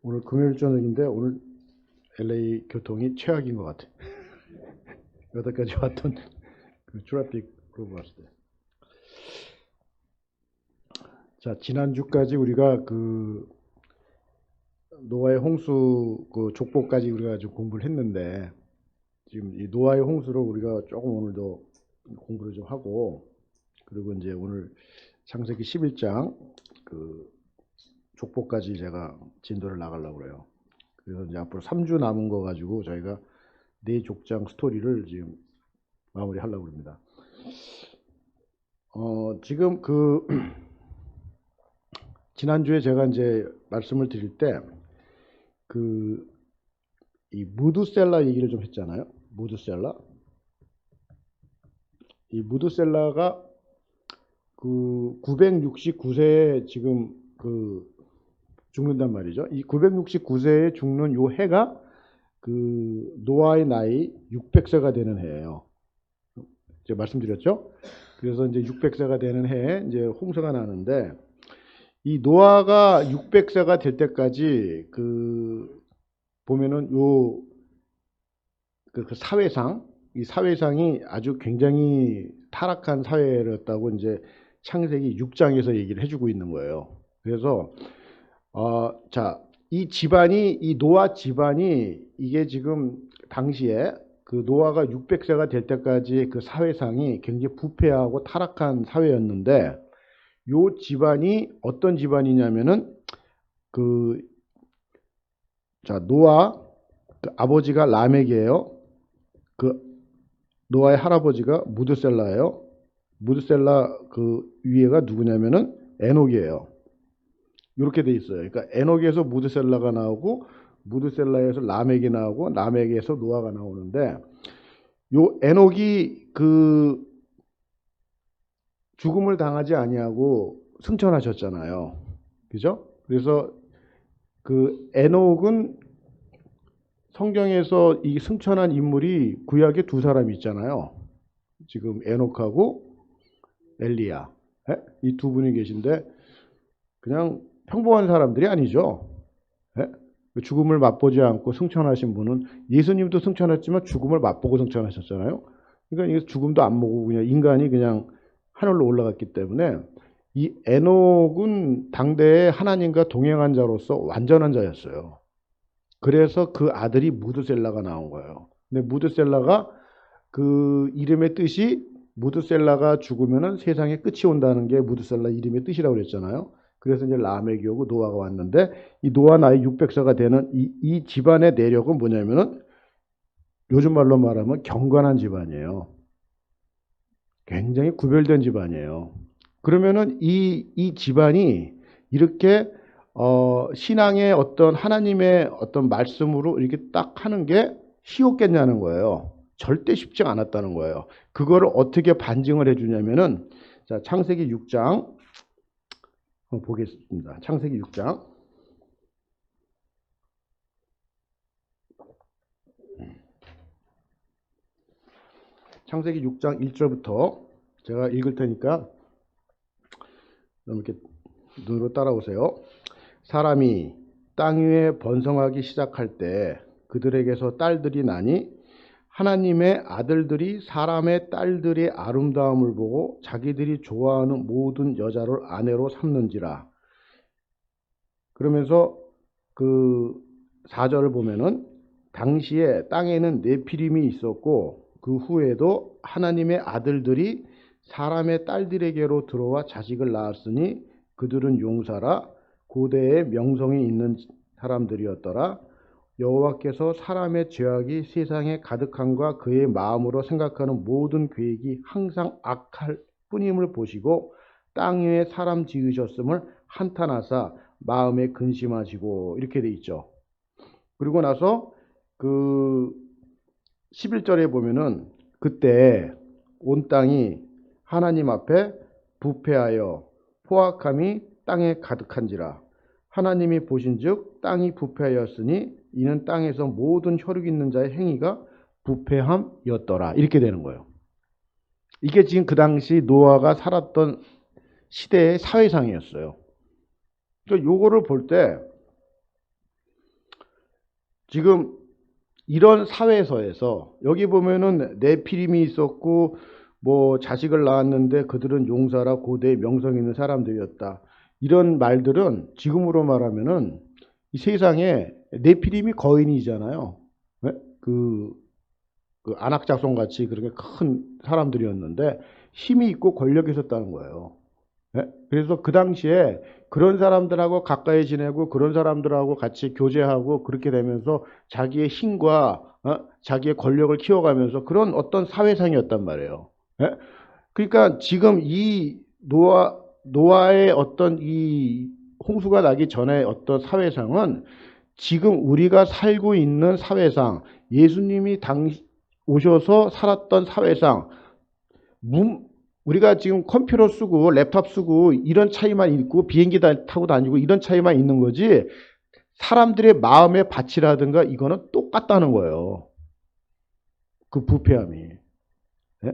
오늘 금요일 저녁인데 오늘 LA 교통이 최악인 것 같아. 여태까지 왔던 그 트래픽으로 봤을 때. 자, 지난주까지 우리가 그 노아의 홍수 그 족보까지 우리가 좀 공부를 했는데, 지금 이 노아의 홍수를 우리가 조금 오늘도 공부를 좀 하고, 그리고 이제 오늘 창세기 11장 그 족보까지 제가 진도를 나가려고 그래요. 그래서 이제 앞으로 3주 남은 거 가지고 저희가 4족장 스토리를 지금 마무리 하려고 합니다. 지금 그 지난주에 제가 이제 말씀을 드릴 때 이 무드셀라 얘기를 좀 했잖아요. 무드셀라. 이 무드셀라가 그 969세에 지금 그 죽는단 말이죠. 이 969세에 죽는 요 해가 그 노아의 나이 600세가 되는 해예요. 제가 말씀드렸죠. 그래서 이제 600세가 되는 해에 이제 홍수가 나는데, 이 노아가 600세가 될 때까지 그 보면은 요 그 사회상, 이 사회상이 아주 굉장히 타락한 사회였다고 이제 창세기 6장에서 얘기를 해주고 있는 거예요. 그래서 자, 이 집안이, 이 노아 집안이 이게 지금 당시에 그 노아가 600세가 될 때까지 그 사회상이 굉장히 부패하고 타락한 사회였는데, 요 집안이 어떤 집안이냐면은 자, 노아 그 아버지가 라멕이에요. 그 노아의 할아버지가 무드셀라예요. 무드셀라 그 위에가 누구냐면은 에녹이에요. 이렇게 돼 있어요. 그러니까 에녹에서 무드셀라가 나오고, 무드셀라에서 라멕이 나오고, 라멕에서 노아가 나오는데, 요 에녹이 그 죽음을 당하지 아니하고 승천하셨잖아요. 그죠? 그래서 그 에녹은 성경에서 이 승천한 인물이 구약에 2사람이 있잖아요. 지금 에녹하고 엘리야. 이 2분이 계신데 그냥 평범한 사람들이 아니죠. 죽음을 맛보지 않고 승천하신 분은, 예수님도 승천했지만 죽음을 맛보고 승천하셨잖아요. 그러니까 죽음도 안 보고 그냥 인간이 그냥 하늘로 올라갔기 때문에, 이 에녹은 당대에 하나님과 동행한 자로서 완전한 자였어요. 그래서 그 아들이 무드셀라가 나온 거예요. 근데 무드셀라가 그 이름의 뜻이, 무드셀라가 죽으면은 세상에 끝이 온다는 게 무드셀라 이름의 뜻이라고 그랬잖아요. 그래서 이제 라멕이 오고 노아가 왔는데, 이 노아 나이 600세가 되는 이 집안의 내력은 뭐냐면은 요즘 말로 말하면 경건한 집안이에요. 굉장히 구별된 집안이에요. 그러면은 이 집안이 이렇게 신앙의 어떤 하나님의 어떤 말씀으로 이렇게 딱 하는 게 쉬웠겠냐는 거예요. 절대 쉽지 않았다는 거예요. 그거를 어떻게 반증을 해주냐면은, 자, 창세기 6장 한번 보겠습니다. 창세기 6장. 창세기 6장 1절부터 제가 읽을 테니까 이렇게 눈으로 따라오세요. 사람이 땅 위에 번성하기 시작할 때 그들에게서 딸들이 나니, 하나님의 아들들이 사람의 딸들의 아름다움을 보고 자기들이 좋아하는 모든 여자를 아내로 삼는지라. 그러면서 그 4절을 보면은, 당시에 땅에는 네피림이 있었고 그 후에도 하나님의 아들들이 사람의 딸들에게로 들어와 자식을 낳았으니 그들은 용사라 고대에 명성이 있는 사람들이었더라. 여호와께서 사람의 죄악이 세상에 가득함과 그의 마음으로 생각하는 모든 계획이 항상 악할 뿐임을 보시고 땅 위에 사람 지으셨음을 한탄하사 마음에 근심하시고, 이렇게 돼 있죠. 그리고 나서 그 11절에 보면은, 그때 온 땅이 하나님 앞에 부패하여 포악함이 땅에 가득한지라. 하나님이 보신즉 땅이 부패하였으니 이는 땅에서 모든 혈육 있는 자의 행위가 부패함이었더라. 이렇게 되는 거예요. 이게 지금 그 당시 노아가 살았던 시대의 사회상이었어요. 그러니까 요거를 볼 때 지금 이런 사회에서 여기 보면은 네피림이 있었고 뭐 자식을 낳았는데 그들은 용사라 고대의 명성 있는 사람들이었다. 이런 말들은 지금으로 말하면은 이 세상에 네피림이 거인이잖아요. 네? 그 안악작손 같이 그렇게 큰 사람들이었는데 힘이 있고 권력이 있었다는 거예요. 네? 그래서 그 당시에 그런 사람들하고 가까이 지내고 그런 사람들하고 같이 교제하고 그렇게 되면서 자기의 힘과 자기의 권력을 키워가면서 그런 어떤 사회상이었단 말이에요. 네? 그러니까 지금 이 노아의 어떤 이 홍수가 나기 전에 어떤 사회상은 지금 우리가 살고 있는 사회상, 예수님이 오셔서 살았던 사회상, 우리가 지금 컴퓨터 쓰고 랩탑 쓰고 이런 차이만 있고 비행기 타고 다니고 이런 차이만 있는 거지 사람들의 마음의 밭이라든가 이거는 똑같다는 거예요. 그 부패함이. 예?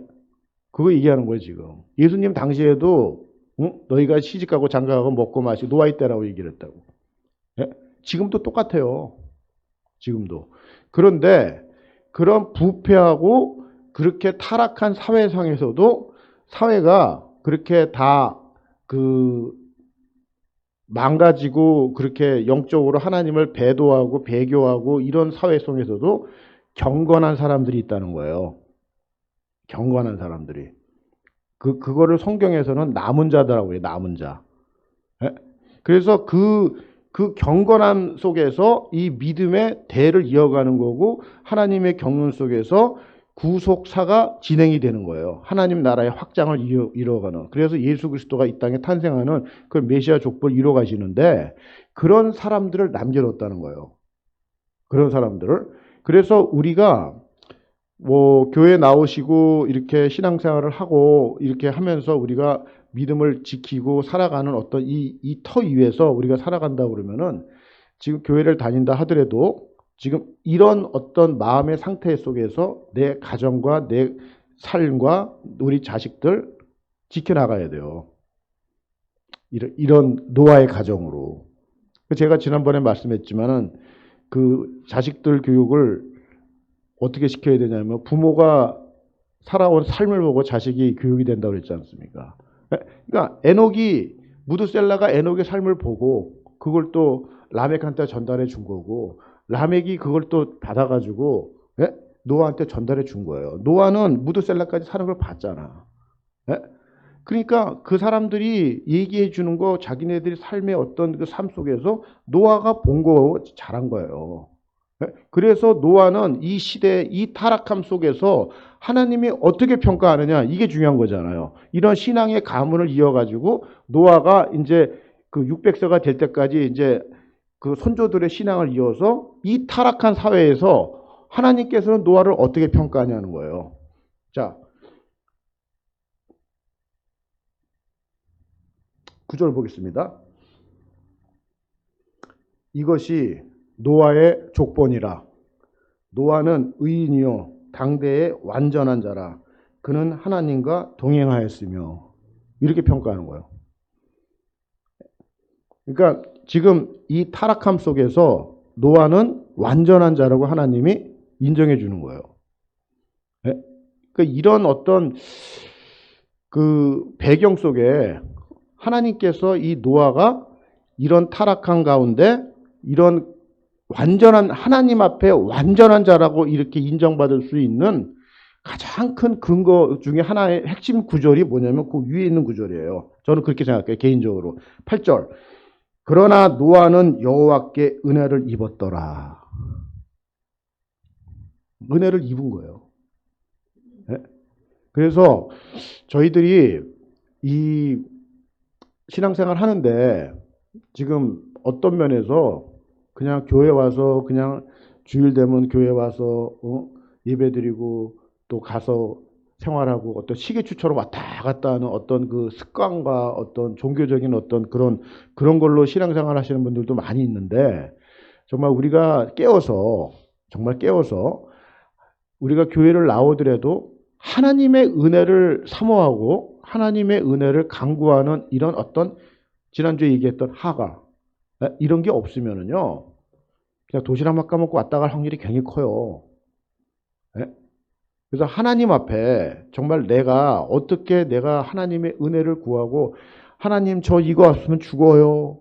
그거 얘기하는 거예요 지금. 예수님 당시에도 너희가 시집가고 장가가고 먹고 마시고 노아의 때라고 얘기를 했다고. 예? 지금도 똑같아요. 지금도. 그런데 그런 부패하고 그렇게 타락한 사회상에서도 사회가 그렇게 다 망가지고 그렇게 영적으로 하나님을 배도하고 배교하고 이런 사회 속에서도 경건한 사람들이 있다는 거예요. 경건한 사람들이. 그거를 성경에서는 남은 자다라고 해요. 남은 자. 예? 그래서 그 경건함 속에서 이 믿음의 대를 이어가는 거고 하나님의 경륜 속에서 구속사가 진행이 되는 거예요. 하나님 나라의 확장을 이루어가는. 그래서 예수 그리스도가 이 땅에 탄생하는 그 메시아 족보를 이루어가시는데 그런 사람들을 남겨뒀다는 거예요. 그런 사람들을. 그래서 우리가 뭐 교회 나오시고 이렇게 신앙생활을 하고 이렇게 하면서 우리가 믿음을 지키고 살아가는 어떤 이 터 위에서 우리가 살아간다 그러면은 지금 교회를 다닌다 하더라도 지금 이런 어떤 마음의 상태 속에서 내 가정과 내 삶과 우리 자식들 지켜나가야 돼요. 이런 노아의 가정으로. 제가 지난번에 말씀했지만은 그 자식들 교육을 어떻게 시켜야 되냐면 부모가 살아온 삶을 보고 자식이 교육이 된다고 그랬지 않습니까? 그러니까 무드셀라가 에녹의 삶을 보고 그걸 또 라멕한테 전달해 준 거고 라멕이 그걸 또 받아가지고 노아한테 전달해 준 거예요. 노아는 무드셀라까지 사는 걸 봤잖아. 그러니까 그 사람들이 얘기해 주는 거 자기네들이 삶의 어떤 그 삶 속에서 노아가 본 거 잘한 거예요. 그래서 노아는 이 시대, 이 타락함 속에서 하나님이 어떻게 평가하느냐, 이게 중요한 거잖아요. 이런 신앙의 가문을 이어가지고 노아가 이제 그 600세가 될 때까지 이제 그 손조들의 신앙을 이어서 이 타락한 사회에서 하나님께서는 노아를 어떻게 평가하냐는 거예요. 자, 9절 보겠습니다. 이것이 노아의 족본이라. 노아는 의인이요 당대의 완전한 자라. 그는 하나님과 동행하였으며. 이렇게 평가하는 거예요. 그러니까 지금 이 타락함 속에서 노아는 완전한 자라고 하나님이 인정해 주는 거예요. 그러니까 이런 어떤 그 배경 속에 하나님께서 이 노아가 이런 타락한 가운데 이런 완전한 하나님 앞에 완전한 자라고 이렇게 인정받을 수 있는 가장 큰 근거 중에 하나의 핵심 구절이 뭐냐면 그 위에 있는 구절이에요. 저는 그렇게 생각해요. 개인적으로. 8절. 그러나 노아는 여호와께 은혜를 입었더라. 은혜를 입은 거예요. 네? 그래서 저희들이 이 신앙생활 하는데 지금 어떤 면에서 그냥 교회 와서 그냥 주일 되면 교회 와서 예배드리고 또 가서 생활하고 어떤 시계추처럼 왔다 갔다 하는 어떤 그 습관과 어떤 종교적인 어떤 그런 걸로 신앙생활 하시는 분들도 많이 있는데 정말 우리가 정말 깨워서 우리가 교회를 나오더라도 하나님의 은혜를 사모하고 하나님의 은혜를 강구하는 이런 어떤 지난주에 얘기했던 하가 이런 게 없으면은요 그냥 도시락만 까먹고 왔다 갈 확률이 굉장히 커요. 예? 그래서 하나님 앞에 정말 내가 하나님의 은혜를 구하고 하나님 저 이거 없으면 죽어요.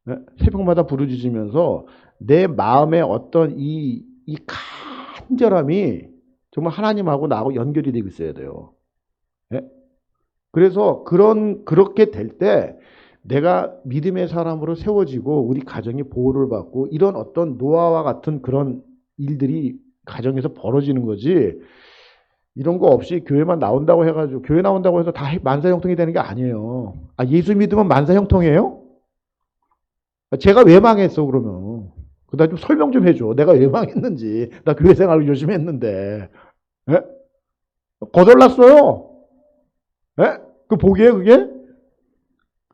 예? 새벽마다 부르짖으면서 내 마음의 어떤 이 간절함이 정말 하나님하고 나하고 연결이 되고 있어야 돼요. 예? 그래서 그렇게 될 때 내가 믿음의 사람으로 세워지고 우리 가정이 보호를 받고 이런 어떤 노아와 같은 그런 일들이 가정에서 벌어지는 거지. 이런 거 없이 교회만 나온다고 해가지고 교회 나온다고 해서 다 만사형통이 되는 게 아니에요. 아, 예수 믿으면 만사형통이에요? 제가 왜 망했어 그러면? 그다음 좀 설명 좀 해줘. 내가 왜 망했는지. 나 교회 생활을 열심히 했는데. 예? 거덜났어요. 예? 그 복이에요 그게?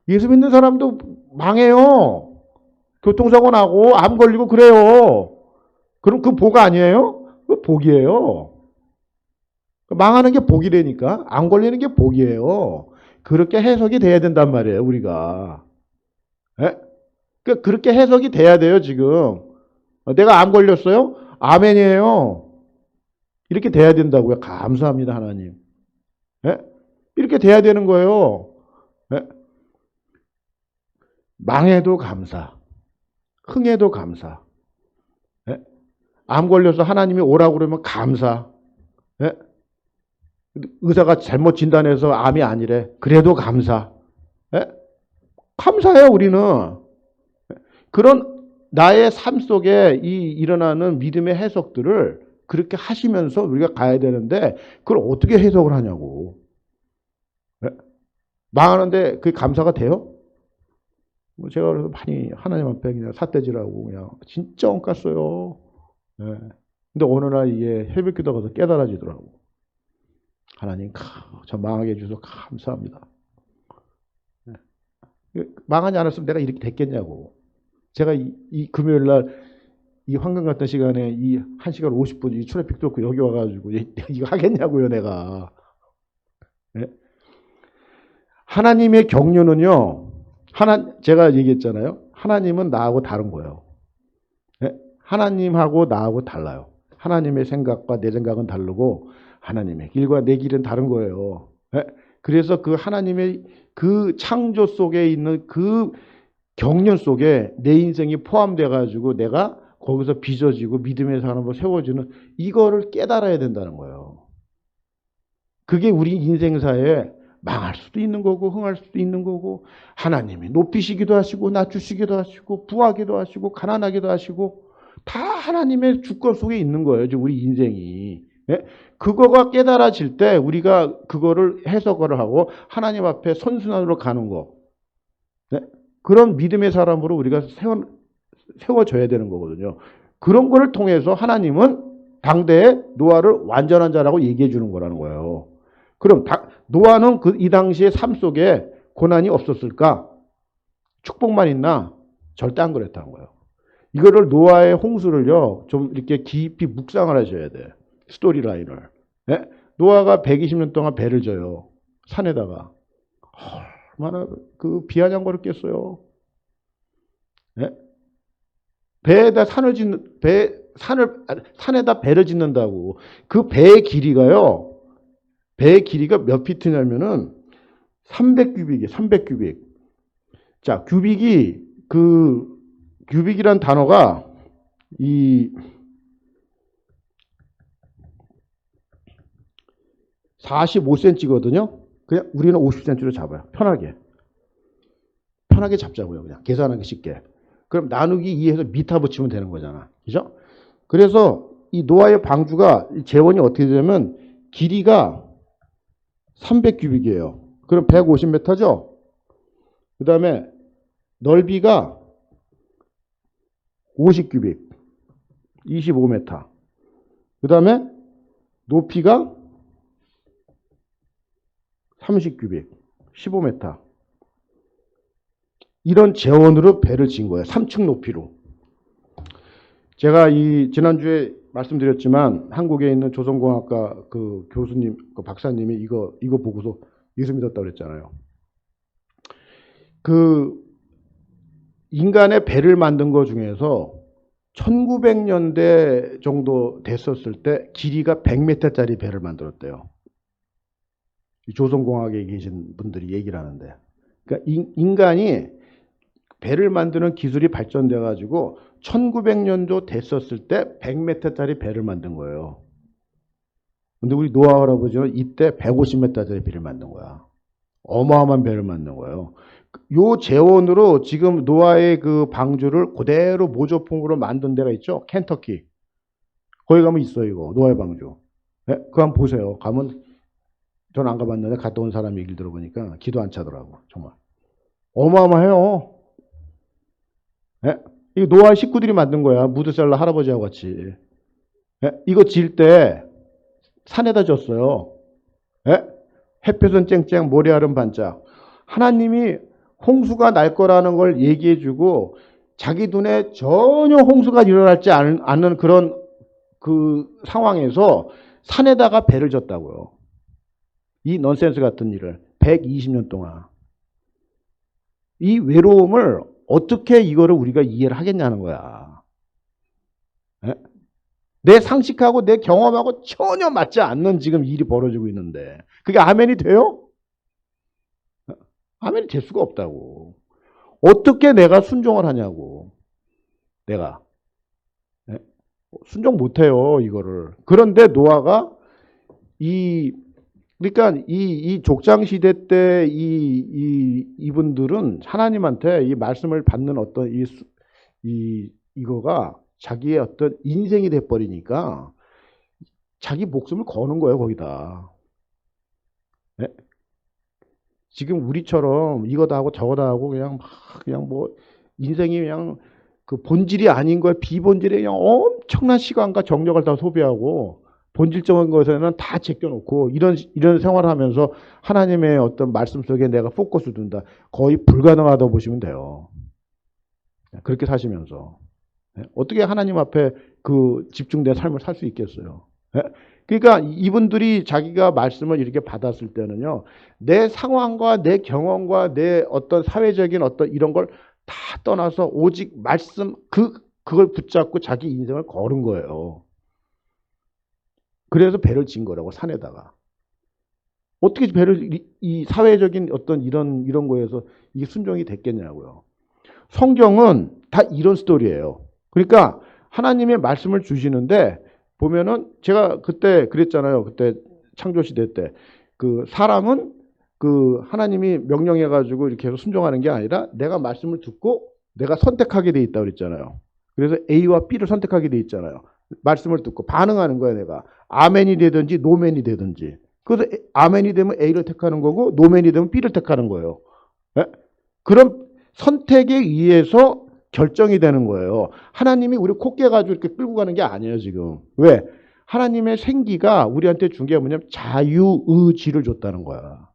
예수 믿는 사람도 망해요. 교통사고 나고 암 걸리고 그래요. 그럼 그 복 아니에요? 그 복이에요. 망하는 게 복이라니까. 안 걸리는 게 복이에요. 그렇게 해석이 돼야 된단 말이에요, 우리가. 예? 그렇게 해석이 돼야 돼요, 지금. 내가 암 걸렸어요? 아멘이에요. 이렇게 돼야 된다고요. 감사합니다, 하나님. 예? 이렇게 돼야 되는 거예요. 예? 망해도 감사. 흥해도 감사. 예? 암 걸려서 하나님이 오라고 그러면 감사. 예? 의사가 잘못 진단해서 암이 아니래. 그래도 감사. 예? 감사해요, 우리는. 그런 나의 삶 속에 일어나는 믿음의 해석들을 그렇게 하시면서 우리가 가야 되는데 그걸 어떻게 해석을 하냐고. 예? 망하는데 그게 감사가 돼요? 제가 그래서 많이 하나님 앞에 그냥 삿대질하고 그냥 진짜 엉깠어요. 예. 근데 어느 날 이게 새벽 기도가 서 깨달아지더라고. 하나님, 저 망하게 해주셔서 감사합니다. 예. 망하지 않았으면 내가 이렇게 됐겠냐고. 제가 이 금요일 날 이 황금 같은 시간에 이 1시간 50분 이 트래픽 뚫고 여기 와가지고 이거 하겠냐고요, 내가. 예? 하나님의 경륜은요, 제가 얘기했잖아요. 하나님은 나하고 다른 거예요. 예? 하나님하고 나하고 달라요. 하나님의 생각과 내 생각은 다르고, 하나님의 길과 내 길은 다른 거예요. 예? 그래서 그 하나님의 그 창조 속에 있는 그 경륜 속에 내 인생이 포함돼 가지고 내가 거기서 빚어지고 믿음의 사람으로 세워지는 이거를 깨달아야 된다는 거예요. 그게 우리 인생사에 망할 수도 있는 거고 흥할 수도 있는 거고 하나님이 높이시기도 하시고 낮추시기도 하시고 부하기도 하시고 가난하기도 하시고 다 하나님의 주권 속에 있는 거예요. 우리 인생이. 예? 그거가 깨달아질 때 우리가 그거를 해석을 하고 하나님 앞에 선순환으로 가는 거. 네? 그런 믿음의 사람으로 우리가 세워져야 되는 거거든요. 그런 거를 통해서 하나님은 당대에 노아를 완전한 자라고 얘기해 주는 거라는 거예요. 그럼 노아는 이 당시의 삶 속에 고난이 없었을까? 축복만 있나? 절대 안 그랬다는 거예요. 이거를 노아의 홍수를요, 좀 이렇게 깊이 묵상을 하셔야 돼. 스토리라인을. 네? 노아가 120년 동안 배를 져요. 산에다가. 얼마나 그 비아냥거렸겠어요. 네? 배에다 산에다 배를 짓는다고. 그 배의 길이가요, 배의 길이가 몇 피트냐면은 300규빅이에요, 300규빅. 자, 규빅이란 단어가 45cm거든요. 그냥 우리는 50cm로 잡아요. 편하게 잡자고요. 그냥 계산하기 쉽게. 그럼 나누기 2해서 미터 붙이면 되는 거잖아. 그죠? 그래서 이 노아의 방주가 재원이 어떻게 되냐면 길이가 300규빅이에요. 그럼 150m죠? 그 다음에 넓이가 50규빅, 25m. 그 다음에 높이가 30규빅, 15m. 이런 재원으로 배를 지은 거예요. 3층 높이로. 제가 지난주에 말씀드렸지만 한국에 있는 조선공학과 그 교수님, 그 박사님이 이거 보고서 예수 믿었다고 그랬잖아요. 그 인간의 배를 만든 것 중에서 1900년대 정도 됐었을 때 길이가 100m짜리 배를 만들었대요. 조선공학에 계신 분들이 얘기를 하는데. 그러니까 인간이 배를 만드는 기술이 발전돼 가지고 1900년도 됐었을 때 100m짜리 배를 만든 거예요. 근데 우리 노아 할아버지는 이때 150m짜리 배를 만든 거야. 어마어마한 배를 만든 거예요. 요 재원으로 지금 노아의 그 방주를 그대로 모조품으로 만든 데가 있죠. 켄터키. 거기 가면 있어요, 이거. 노아의 방주. 네? 그거 한번 보세요. 가면, 전 안 가봤는데 갔다 온 사람 얘기를 들어보니까 기도 안 차더라고. 정말. 어마어마해요. 네? 이거 노아의 식구들이 만든 거야. 무드셀라 할아버지하고 같이. 네? 이거 지을 때 산에다 졌어요. 네? 햇볕은 쨍쨍, 모래알은 반짝. 하나님이 홍수가 날 거라는 걸 얘기해 주고 자기 눈에 전혀 홍수가 일어날지 않는 그런 그 상황에서 산에다가 배를 졌다고요. 이 넌센스 같은 일을 120년 동안. 이 외로움을 어떻게 이거를 우리가 이해를 하겠냐는 거야. 네? 내 상식하고 내 경험하고 전혀 맞지 않는 지금 일이 벌어지고 있는데 그게 아멘이 돼요? 아멘이 될 수가 없다고. 어떻게 내가 순종을 하냐고. 내가. 네? 순종 못해요, 이거를. 그런데 노아가 그러니까 이 족장 시대 때 이분들은 하나님한테 이 말씀을 받는 어떤 이거가 자기의 어떤 인생이 돼버리니까 자기 목숨을 거는 거예요, 거기다. 네? 지금 우리처럼 이거다 하고 저거다 하고 그냥 뭐 인생이 그냥 그 본질이 아닌 거에 비본질에 그냥 엄청난 시간과 정력을 다 소비하고 본질적인 것에는 다 제껴놓고 이런 생활을 하면서 하나님의 어떤 말씀 속에 내가 포커스 둔다. 거의 불가능하다고 보시면 돼요. 그렇게 사시면서. 어떻게 하나님 앞에 그 집중된 삶을 살 수 있겠어요. 그러니까 이분들이 자기가 말씀을 이렇게 받았을 때는요, 내 상황과 내 경험과 내 어떤 사회적인 어떤 이런 걸 다 떠나서 오직 말씀, 그걸 붙잡고 자기 인생을 걸은 거예요. 그래서 배를 진 거라고, 산에다가. 어떻게 배를, 이 사회적인 어떤 이런 거에서 이게 순종이 됐겠냐고요. 성경은 다 이런 스토리예요. 그러니까 하나님의 말씀을 주시는데, 보면은 제가 그때 그랬잖아요. 그때 창조시대 때. 그 사람은 그 하나님이 명령해가지고 이렇게 해서 순종하는 게 아니라 내가 말씀을 듣고 내가 선택하게 돼 있다 그랬잖아요. 그래서 A와 B를 선택하게 돼 있잖아요. 말씀을 듣고 반응하는 거야, 내가. 아멘이 되든지 노멘이 되든지. 그래서 아멘이 되면 A를 택하는 거고 노멘이 되면 B를 택하는 거예요. 네? 그런 선택에 의해서 결정이 되는 거예요. 하나님이 우리 코 깨가지고 이렇게 끌고 가는 게 아니에요, 지금. 왜? 하나님의 생기가 우리한테 준 게 뭐냐면 자유의지를 줬다는 거야.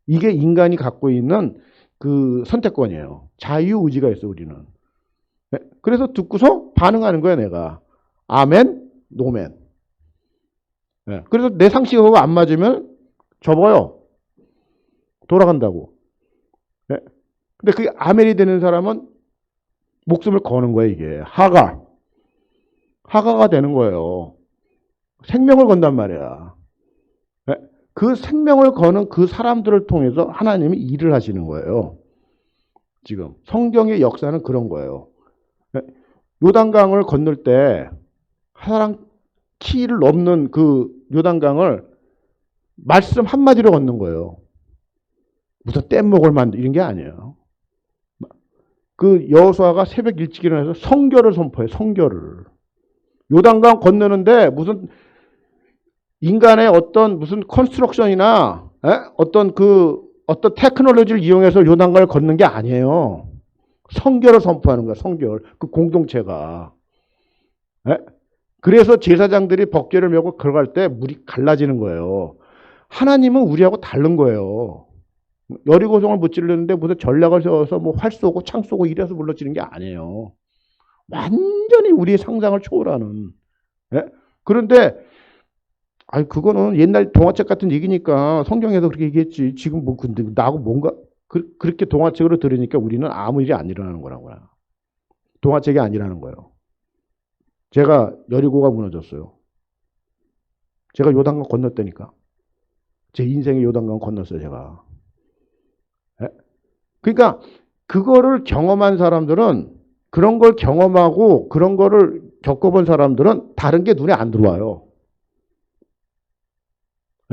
이게 인간이 갖고 있는 그 선택권이에요. 자유의지가 있어, 우리는. 네? 그래서 듣고서 반응하는 거야, 내가. 아멘, 노멘. 네. 그래서 내 상식하고 안 맞으면 접어요. 돌아간다고. 네? 근데 그게 아멘이 되는 사람은 목숨을 거는 거예요, 이게. 하가가 되는 거예요. 생명을 건단 말이야. 네? 그 생명을 거는 그 사람들을 통해서 하나님이 일을 하시는 거예요. 지금 성경의 역사는 그런 거예요. 네? 요단강을 건널 때 사람 키를 넘는 그 요단강을 말씀 한마디로 건넌 거예요. 무슨 뗏목을 만들 이런 게 아니에요. 그 여호수아가 새벽 일찍 일어나서 성결을 선포해, 성결을. 요단강 건너는데 무슨 인간의 어떤 무슨 컨스트럭션이나 어떤 테크놀로지를 이용해서 요단강을 걷는 게 아니에요. 성결을 선포하는 거야, 성결. 그 공동체가. 그래서 제사장들이 법궤를 메고 걸어갈 때 물이 갈라지는 거예요. 하나님은 우리하고 다른 거예요. 여리고성을 무찌르는데 무슨 전략을 세워서 뭐 활 쏘고 창 쏘고 이래서 물러지는 게 아니에요. 완전히 우리의 상상을 초월하는. 그런데 그거는 옛날 동화책 같은 얘기니까 성경에서 그렇게 얘기했지. 지금 뭐 근데 나하고 뭔가 그렇게 동화책으로 들으니까 우리는 아무 일이 안 일어나는 거라고요. 동화책이 아니라는 거예요. 제가 여리고가 무너졌어요. 제가 요단강 건넜다니까. 제 인생의 요단강 건넜어요, 제가. 예? 그러니까 그거를 경험한 사람들은, 그런 걸 경험하고 그런 거를 겪어본 사람들은 다른 게 눈에 안 들어와요.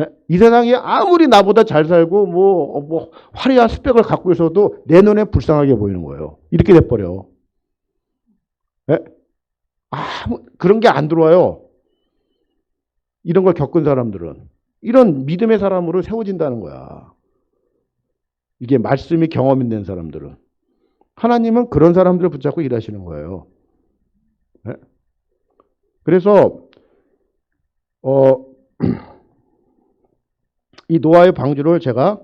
예? 이 세상이 아무리 나보다 잘 살고 뭐 화려한 스펙을 갖고 있어도 내 눈에 불쌍하게 보이는 거예요. 이렇게 돼버려. 예? 그런 게 안 들어와요. 이런 걸 겪은 사람들은. 이런 믿음의 사람으로 세워진다는 거야. 이게 말씀이 경험이 된 사람들은. 하나님은 그런 사람들을 붙잡고 일하시는 거예요. 네? 그래서 이 노아의 방주를 제가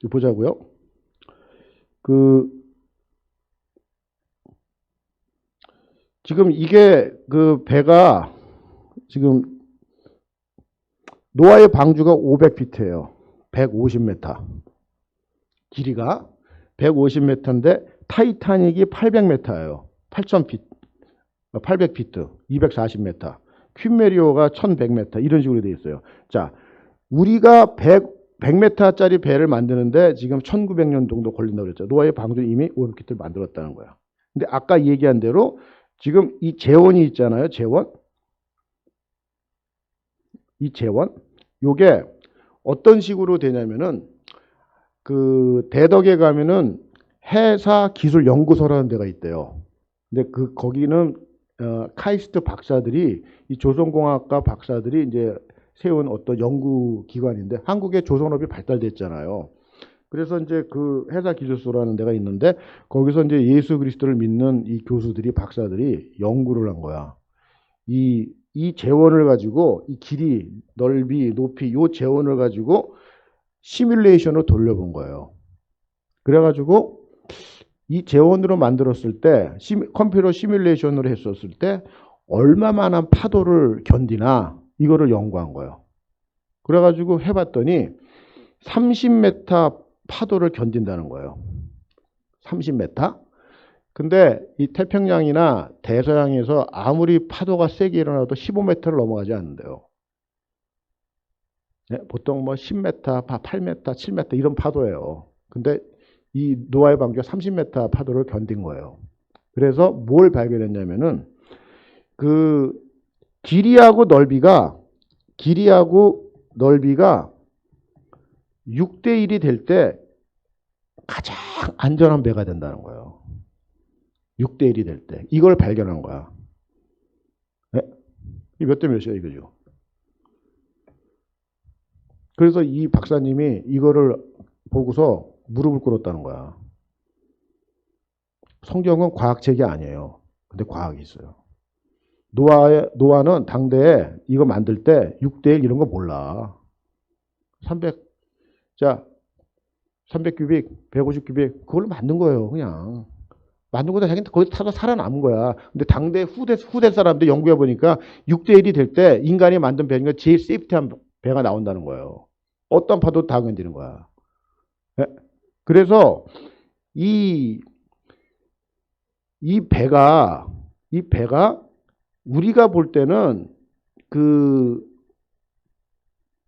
보자고요. 지금 이게 배가 지금 노아의 방주가 500피트예요. 150m. 길이가 150m인데 타이타닉이 800m예요. 8,000피트. 800피트. 240m. 퀸메리오가 1100m. 이런 식으로 되어 있어요. 자, 우리가 100m짜리 배를 만드는데 지금 1900년 정도 걸린다고 그랬죠. 노아의 방주는 이미 500피트를 만들었다는 거야. 근데 아까 얘기한 대로 지금 이 재원이 있잖아요. 재원. 이 재원. 요게 어떤 식으로 되냐면은 대덕에 가면은 해사기술연구소라는 데가 있대요. 근데 거기는 카이스트 박사들이, 이 조선공학과 박사들이 이제 세운 어떤 연구기관인데, 한국에 조선업이 발달됐잖아요. 그래서 이제 해사기술소라는 데가 있는데, 거기서 이제 예수 그리스도를 믿는 이 교수들이, 박사들이 연구를 한 거야. 이 재원을 가지고, 이 길이, 넓이, 높이, 요 재원을 가지고 시뮬레이션으로 돌려본 거예요. 그래가지고 이 재원으로 만들었을 때, 컴퓨터 시뮬레이션으로 했었을 때 얼마만한 파도를 견디나 이거를 연구한 거예요. 그래가지고 해봤더니 30m 파도를 견딘다는 거예요. 30m. 근데 이 태평양이나 대서양에서 아무리 파도가 세게 일어나도 15m를 넘어가지 않는데요. 네, 보통 뭐 10m, 8m, 7m 이런 파도예요. 근데 이 노아의 방주가 30m 파도를 견딘 거예요. 그래서 뭘 발견했냐면은 길이하고 넓이가 6대1이 될 때 가장 안전한 배가 된다는 거예요. 6대1이 될 때. 이걸 발견한 거야. 네? 이 몇 대 몇이야 이거죠. 그래서 이 박사님이 이거를 보고서 무릎을 꿇었다는 거야. 성경은 과학책이 아니에요. 근데 과학이 있어요. 노아는 당대에 이거 만들 때 6대1 이런 거 몰라. 300 150 큐빅 그걸로 만든 거예요. 그냥 만든 거다. 자기는 거기서 타다 살아남은 거야. 근데 당대 후대 사람들 연구해 보니까 6대1이 될 때 인간이 만든 배가 제일 세이프티한 배가 나온다는 거예요. 어떤 파도 다 견디는 거야. 네? 그래서 이 배가 우리가 볼 때는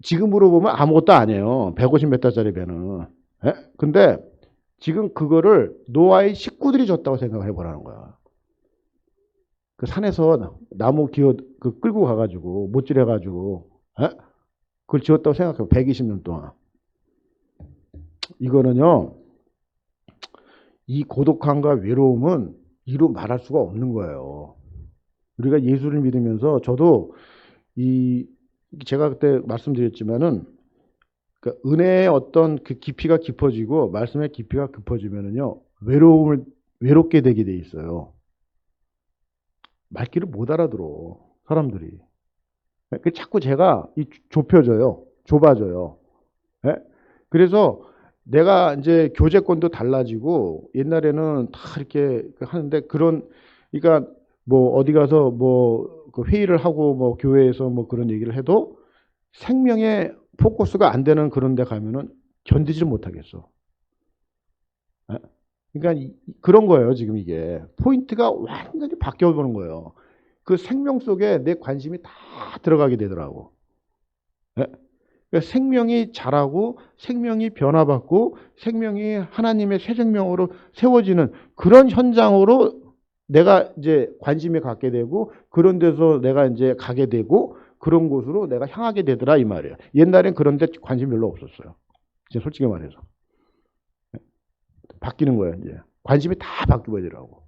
지금으로 보면 아무것도 아니에요. 150m짜리 배는. 예? 근데 지금 그거를 노아의 식구들이 줬다고 생각을 해보라는 거야. 그 산에서 나무 끌고 가가지고 못질해가지고 그걸 지었다고 생각해요. 120년 동안. 이거는요. 이 고독함과 외로움은 이루 말할 수가 없는 거예요. 우리가 예수를 믿으면서 저도 제가 그때 말씀드렸지만은 은혜의 어떤 깊이가 깊어지고 말씀의 깊이가 깊어지면은요 외롭게 되게 돼 있어요. 말귀를 못 알아들어 사람들이. 자꾸 제가 좁아져요. 네? 그래서 내가 이제 교제권도 달라지고 옛날에는 다 이렇게 하는데 그러니까 뭐 어디 가서 뭐 그 회의를 하고 뭐 교회에서 뭐 그런 얘기를 해도 생명에 포커스가 안 되는 그런 데 가면은 견디질 못하겠어. 예? 그러니까 그런 거예요, 지금 이게. 포인트가 완전히 바뀌어 보는 거예요. 그 생명 속에 내 관심이 다 들어가게 되더라고. 예? 그러니까 생명이 자라고 생명이 변화받고 생명이 하나님의 새 생명으로 세워지는 그런 현장으로 내가 이제 관심을 갖게 되고 그런 데서 내가 이제 가게 되고 그런 곳으로 내가 향하게 되더라 이 말이에요. 옛날엔 그런 데 관심 별로 없었어요. 진짜 솔직히 말해서. 바뀌는 거예요, 이제. 관심이 다 바뀌어야 되더라고.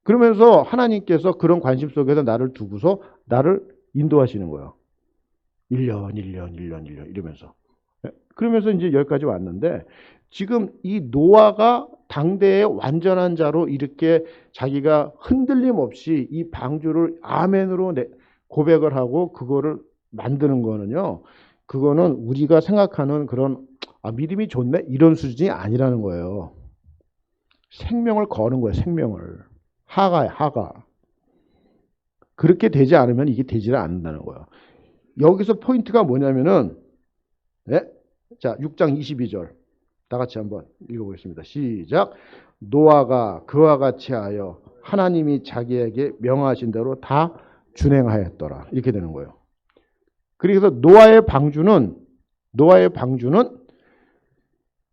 그러면서 하나님께서 그런 관심 속에서 나를 두고서 나를 인도하시는 거예요. 1년 이러면서. 그러면서 이제 여기까지 왔는데 지금 이 노아가 당대의 완전한 자로 이렇게 자기가 흔들림 없이 이 방주를 아멘으로 고백을 하고 그거를 만드는 거는요. 그거는 우리가 생각하는 그런 믿음이 좋네 이런 수준이 아니라는 거예요. 생명을 거는 거예요. 생명을. 하가. 그렇게 되지 않으면 이게 되지를 않는다는 거예요. 여기서 포인트가 뭐냐면은 자 6장 22절 다 같이 한번 읽어보겠습니다. 시작. 노아가 그와 같이 하여 하나님이 자기에게 명하신 대로 다 준행하였더라. 이렇게 되는 거예요. 그래서 노아의 방주는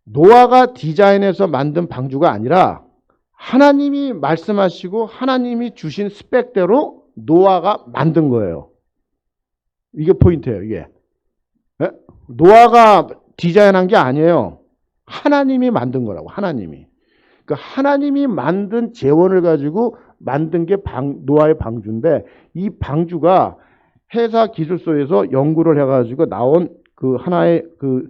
노아가 디자인해서 만든 방주가 아니라 하나님이 말씀하시고 하나님이 주신 스펙대로 노아가 만든 거예요. 이게 포인트예요. 이게. 노아가 디자인한 게 아니에요. 하나님이 만든 거라고. 하나님이. 그러니까 하나님이 만든 재원을 가지고 만든 게 노아의 방주인데 이 방주가 회사 기술소에서 연구를 해가지고 나온 그 하나의 그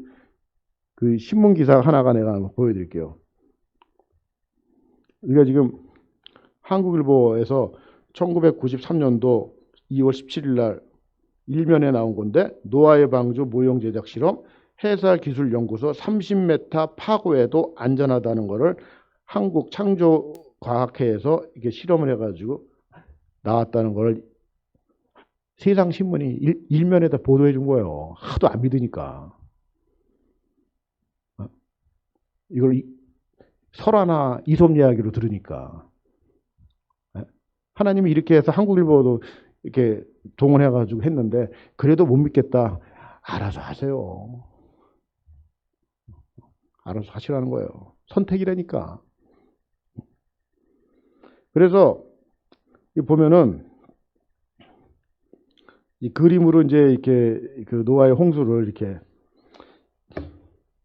신문 기사 하나가 내가 한번 보여드릴게요. 우리가 지금 한국일보에서 1993년도 2월 17일 날 일면에 나온 건데 노아의 방주 모형 제작 실험 해사기술연구소 30m 파고에도 안전하다는 거를 한국창조과학회에서 이게 실험을 해가지고 나왔다는 걸 세상신문이 일면에다 보도해 준 거예요. 하도 안 믿으니까. 이걸 설화나 이솝 이야기로 들으니까. 하나님이 이렇게 해서 한국일보도 이렇게 동원해가지고 했는데 그래도 못 믿겠다. 알아서 하세요. 알아서 하시라는 거예요. 선택이라니까. 그래서 보면은 이 그림으로 이제 이렇게 그 노아의 홍수를 이렇게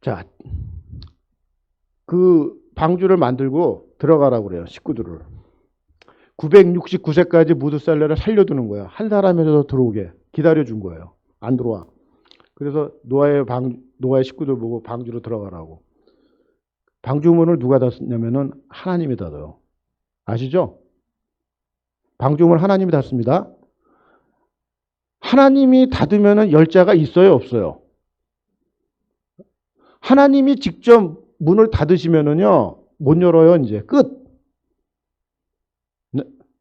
자, 그 방주를 만들고 들어가라고 그래요. 식구들을. 969세까지 무드살레를 살려두는 거야. 한 사람이라도 들어오게 기다려준 거예요. 안 들어와. 그래서 노아의 식구들 보고 방주로 들어가라고. 방주문을 누가 닫냐면은 하나님이 닫아요. 아시죠? 방주문을 하나님이 닫습니다. 하나님이 닫으면은 열자가 있어요, 없어요? 하나님이 직접 문을 닫으시면은요, 못 열어요, 이제. 끝.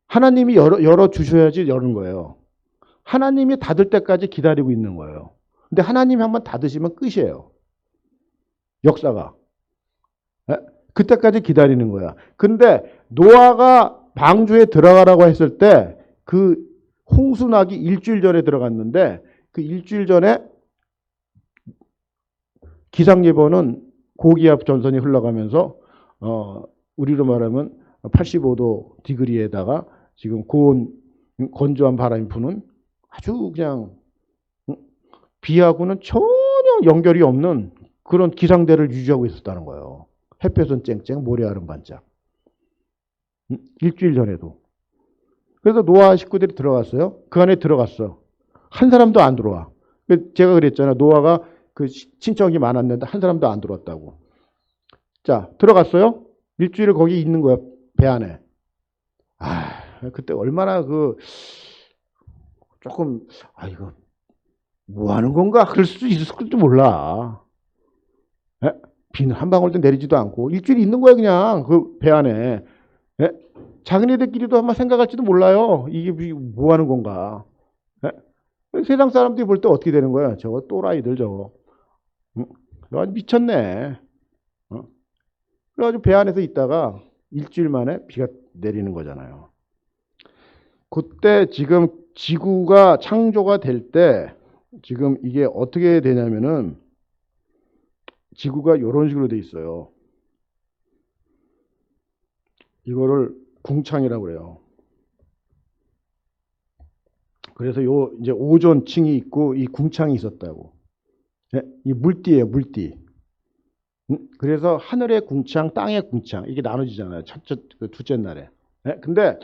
하나님이 열어 주셔야지 여는 거예요. 하나님이 닫을 때까지 기다리고 있는 거예요. 근데 하나님이 한번 닫으시면 끝이에요. 역사가. 그때까지 기다리는 거야. 근데 노아가 방주에 들어가라고 했을 때 그 홍수 나기 일주일 전에 들어갔는데 그 일주일 전에 기상예보는 고기압 전선이 흘러가면서 우리로 말하면 85도 디그리에다가 지금 고온 건조한 바람이 부는 아주 그냥 비하고는 전혀 연결이 없는 그런 기상대를 유지하고 있었다는 거예요. 햇볕은 쨍쨍 모래알은 반짝. 일주일 전에도. 그래서 노아 식구들이 들어갔어요. 그 안에 들어갔어. 한 사람도 안 들어와. 제가 그랬잖아요. 노아가 그 친척이 많았는데 한 사람도 안 들어왔다고. 자, 들어갔어요. 일주일 거기 있는 거야. 배 안에. 그때 얼마나 조금 이거 뭐 하는 건가 그럴 수도 있을지도 몰라. 비는 한 방울도 내리지도 않고 일주일 있는 거야 그냥 그 배 안에. 자기네들끼리도 아마 생각할지도 몰라요. 이게 뭐 하는 건가. 예? 세상 사람들이 볼 때 어떻게 되는 거야? 저거 또라이들 저거. 응? 아주 미쳤네. 어? 그래가지고 배 안에서 있다가 일주일 만에 비가 내리는 거잖아요. 그때 지금 지구가 창조가 될 때 지금 이게 어떻게 되냐면은 지구가 이런 식으로 돼 있어요. 이거를 궁창이라고 그래요. 그래서 요 이제 오존층이 있고 이 궁창이 있었다고. 네? 이 물띠예요, 물띠. 그래서 하늘의 궁창, 땅의 궁창 이게 나눠지잖아요. 첫째, 둘째 날에. 네? 근데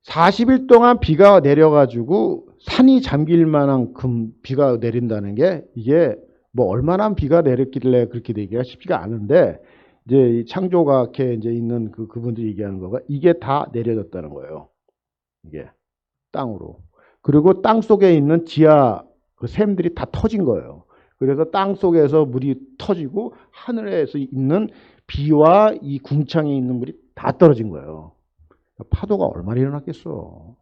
40일 동안 비가 내려가지고 산이 잠길 만큼 비가 내린다는 게 이게 뭐 얼마나 비가 내렸길래 그렇게 되기가 쉽지가 않은데 이제 창조과학에 이제 있는 그분들이 얘기하는 거가 이게 다 내려졌다는 거예요. 이게 땅으로. 그리고 땅 속에 있는 지하 그 샘들이 다 터진 거예요. 그래서 땅 속에서 물이 터지고 하늘에서 있는 비와 이 궁창에 있는 물이 다 떨어진 거예요. 파도가 얼마나 일어났겠어.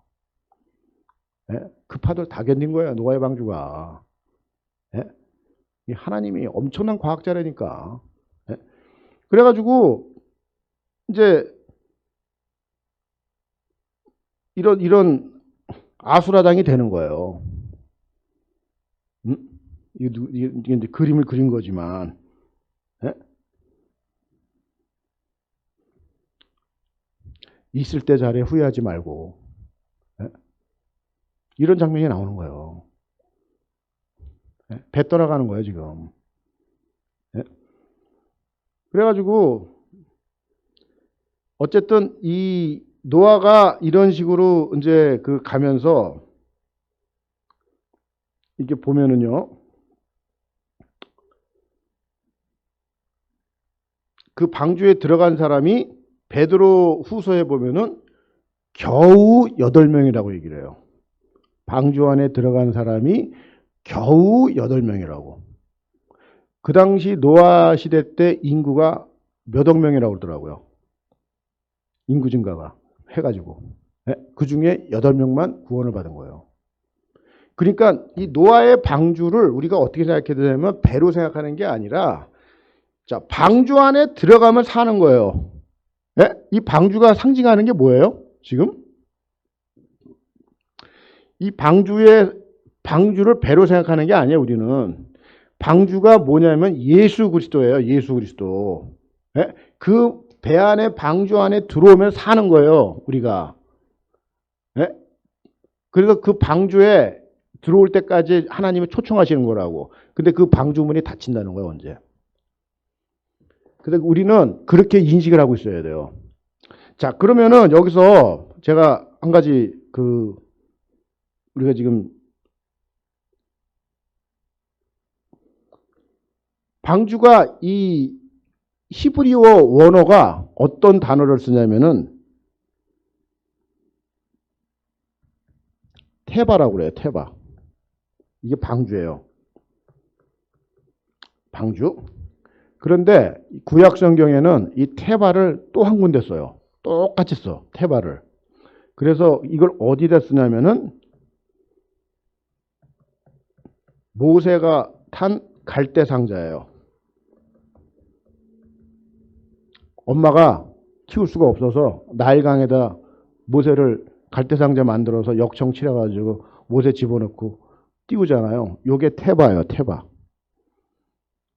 예? 그 파도를 다 견딘 거예요. 노아의 방주가. 예? 하나님이 엄청난 과학자라니까. 예? 그래가지고 이제 이런 아수라장이 되는 거예요. 이게 이제 그림을 그린 거지만. 예? 있을 때 잘해 후회하지 말고. 예? 이런 장면이 나오는 거예요. 예? 배 떠나가는 거예요, 지금. 예? 그래가지고 어쨌든 이 노아가 이런 식으로 이제 가면서 이렇게 보면은요. 그 방주에 들어간 사람이 베드로 후서에 보면은 겨우 8명이라고 얘기를 해요. 방주 안에 들어간 사람이 겨우 8명이라고. 그 당시 노아 시대 때 인구가 몇 억 명이라고 그러더라고요. 인구 증가가 해가지고. 그 중에 8명만 구원을 받은 거예요. 그러니까 이 노아의 방주를 우리가 어떻게 생각해야 되냐면 배로 생각하는 게 아니라 자, 방주 안에 들어가면 사는 거예요. 이 방주가 상징하는 게 뭐예요? 지금? 이 방주를 배로 생각하는 게 아니에요, 우리는. 방주가 뭐냐면 예수 그리스도예요, 예수 그리스도. 그 배 안에 방주 안에 들어오면 사는 거예요, 우리가. 그래서 그 방주에 들어올 때까지 하나님이 초청하시는 거라고. 근데 그 방주문이 닫힌다는 거예요, 언제. 근데 우리는 그렇게 인식을 하고 있어야 돼요. 자, 그러면은 여기서 제가 한 가지 우리가 지금 방주가 이 히브리어 원어가 어떤 단어를 쓰냐면은 테바라고 그래요. 테바. 이게 방주예요. 방주. 그런데 구약 성경에는 이 테바를 또 한 군데 써요. 똑같이 써. 테바를. 그래서 이걸 어디다 쓰냐면은 모세가 탄 갈대 상자예요. 엄마가 키울 수가 없어서 나일강에다 모세를 갈대 상자 만들어서 역청 칠해가지고 모세 집어넣고 띄우잖아요. 요게 테바예요. 테바.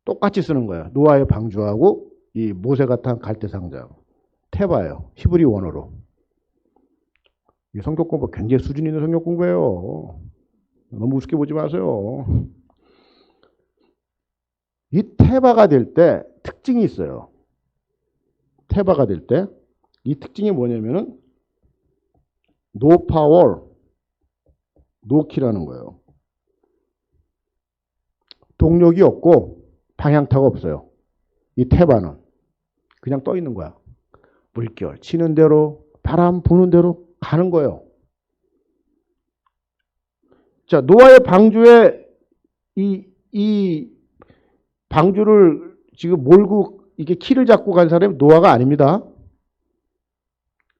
똑같이 쓰는 거예요. 노아의 방주하고 이 모세가 탄 갈대 상자. 테바예요. 히브리 원어로. 이 성경 공부 굉장히 수준 있는 성경 공부예요. 너무 우습게 보지 마세요. 이 테바가 될 때 특징이 있어요. 테바가 될 때 이 특징이 뭐냐면은 no power, no key라는 거예요. 동력이 없고 방향타가 없어요. 이 테바는 그냥 떠 있는 거야. 물결 치는 대로 바람 부는 대로 가는 거예요. 자, 노아의 방주에 이 방주를 지금 몰고 이게 키를 잡고 간 사람이 노아가 아닙니다.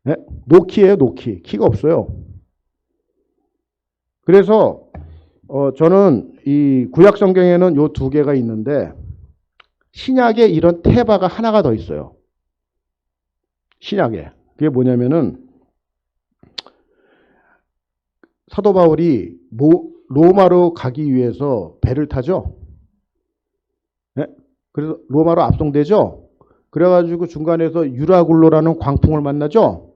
네? 노키예요, 노키. 키가 없어요. 그래서 저는 이 구약 성경에는 요 두 개가 있는데 신약에 이런 테바가 하나가 더 있어요. 신약에. 그게 뭐냐면은 사도 바울이 로마로 가기 위해서 배를 타죠. 네? 그래서 로마로 압송되죠. 그래가지고 중간에서 유라굴로라는 광풍을 만나죠.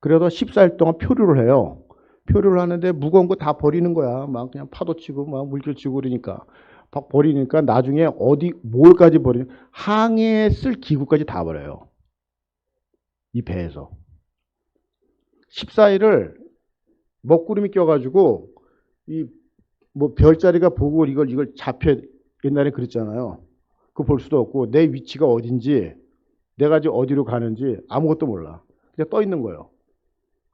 그래서 14일 동안 표류를 해요. 표류를 하는데 무거운 거 다 버리는 거야. 막 그냥 파도 치고 막 물길 치고 그러니까 막 버리니까 나중에 뭘까지 버리냐? 항해에 쓸 기구까지 다 버려요. 이 배에서. 14일을 먹구름이 껴가지고 이 뭐 별자리가 보고 이걸 잡혀 옛날에 그랬잖아요. 그거 볼 수도 없고 내 위치가 어딘지 내가 지금 어디로 가는지 아무것도 몰라. 그냥 떠 있는 거예요.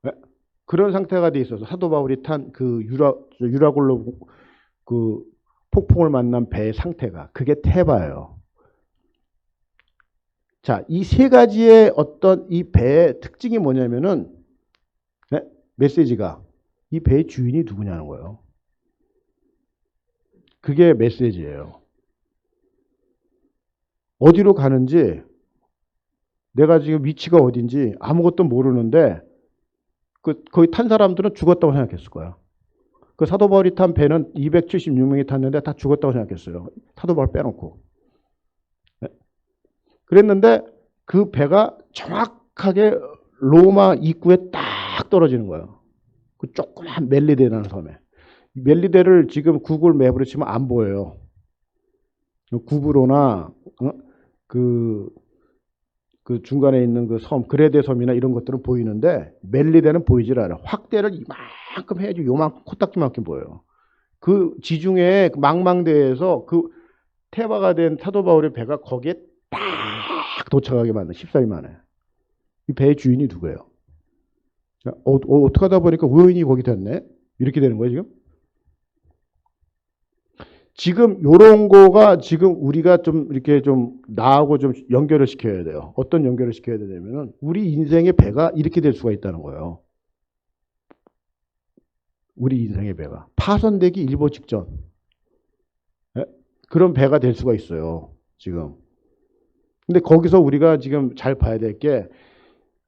네? 그런 상태가 돼 있어서 사도 바울이 탄 그 유라굴로 그 폭풍을 만난 배의 상태가 그게 테바예요. 자, 이 세 가지의 어떤 이 배의 특징이 뭐냐면은 네? 메시지가 이 배의 주인이 누구냐는 거예요. 그게 메시지예요. 어디로 가는지 내가 지금 위치가 어딘지 아무것도 모르는데 거기 탄 사람들은 죽었다고 생각했을 거야. 그 사도 바울이 탄 배는 276명이 탔는데 다 죽었다고 생각했어요. 사도 바울 빼놓고. 네. 그랬는데 그 배가 정확하게 로마 입구에 딱 떨어지는 거예요. 그 조그만 멜리데라는 섬에. 멜리데를 지금 구글 맵으로 치면 안 보여요. 구브로나 그 중간에 있는 그 섬, 그레데 섬이나 이런 것들은 보이는데 멜리데는 보이질 않아요. 확대를 이만큼 해야지 요만큼 코딱지만큼 보여요. 그 지중해 망망대해에서 그 테바가 된 사도 바울의 배가 거기에 딱 도착하게 만든 14일 만에. 이 배의 주인이 누구예요? 어떻게 하다 보니까 우연히 거기 됐네? 이렇게 되는 거예요, 지금? 지금 요런 거가 지금 우리가 좀 이렇게 좀 나하고 좀 연결을 시켜야 돼요. 어떤 연결을 시켜야 되냐면은 우리 인생의 배가 이렇게 될 수가 있다는 거예요. 우리 인생의 배가 파손되기 일보 직전. 네? 그런 배가 될 수가 있어요. 지금. 근데 거기서 우리가 지금 잘 봐야 될 게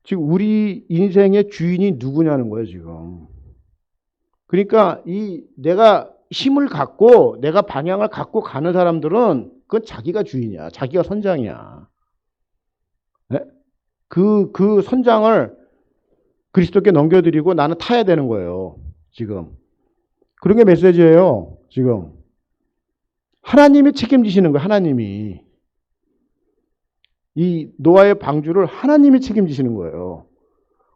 지금 우리 인생의 주인이 누구냐는 거예요, 지금. 그러니까 내가 힘을 갖고 내가 방향을 갖고 가는 사람들은 그건 자기가 주인이야. 자기가 선장이야. 네? 그 선장을 그리스도께 넘겨드리고 나는 타야 되는 거예요. 지금. 그런 게 메시지예요. 지금. 하나님이 책임지시는 거예요. 하나님이. 이 노아의 방주를 하나님이 책임지시는 거예요.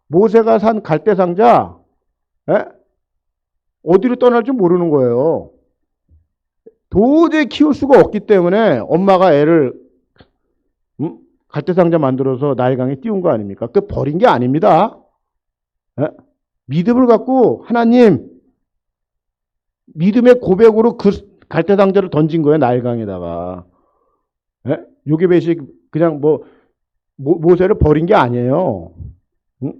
모세가 산 갈대상자 어디로 떠날지 모르는 거예요. 도저히 키울 수가 없기 때문에 엄마가 애를 갈대상자 만들어서 나일강에 띄운 거 아닙니까? 그 버린 게 아닙니다. 믿음을 갖고 하나님 믿음의 고백으로 그 갈대상자를 던진 거예요. 나일강에다가. 요괴배식 그냥 모세를 버린 게 아니에요.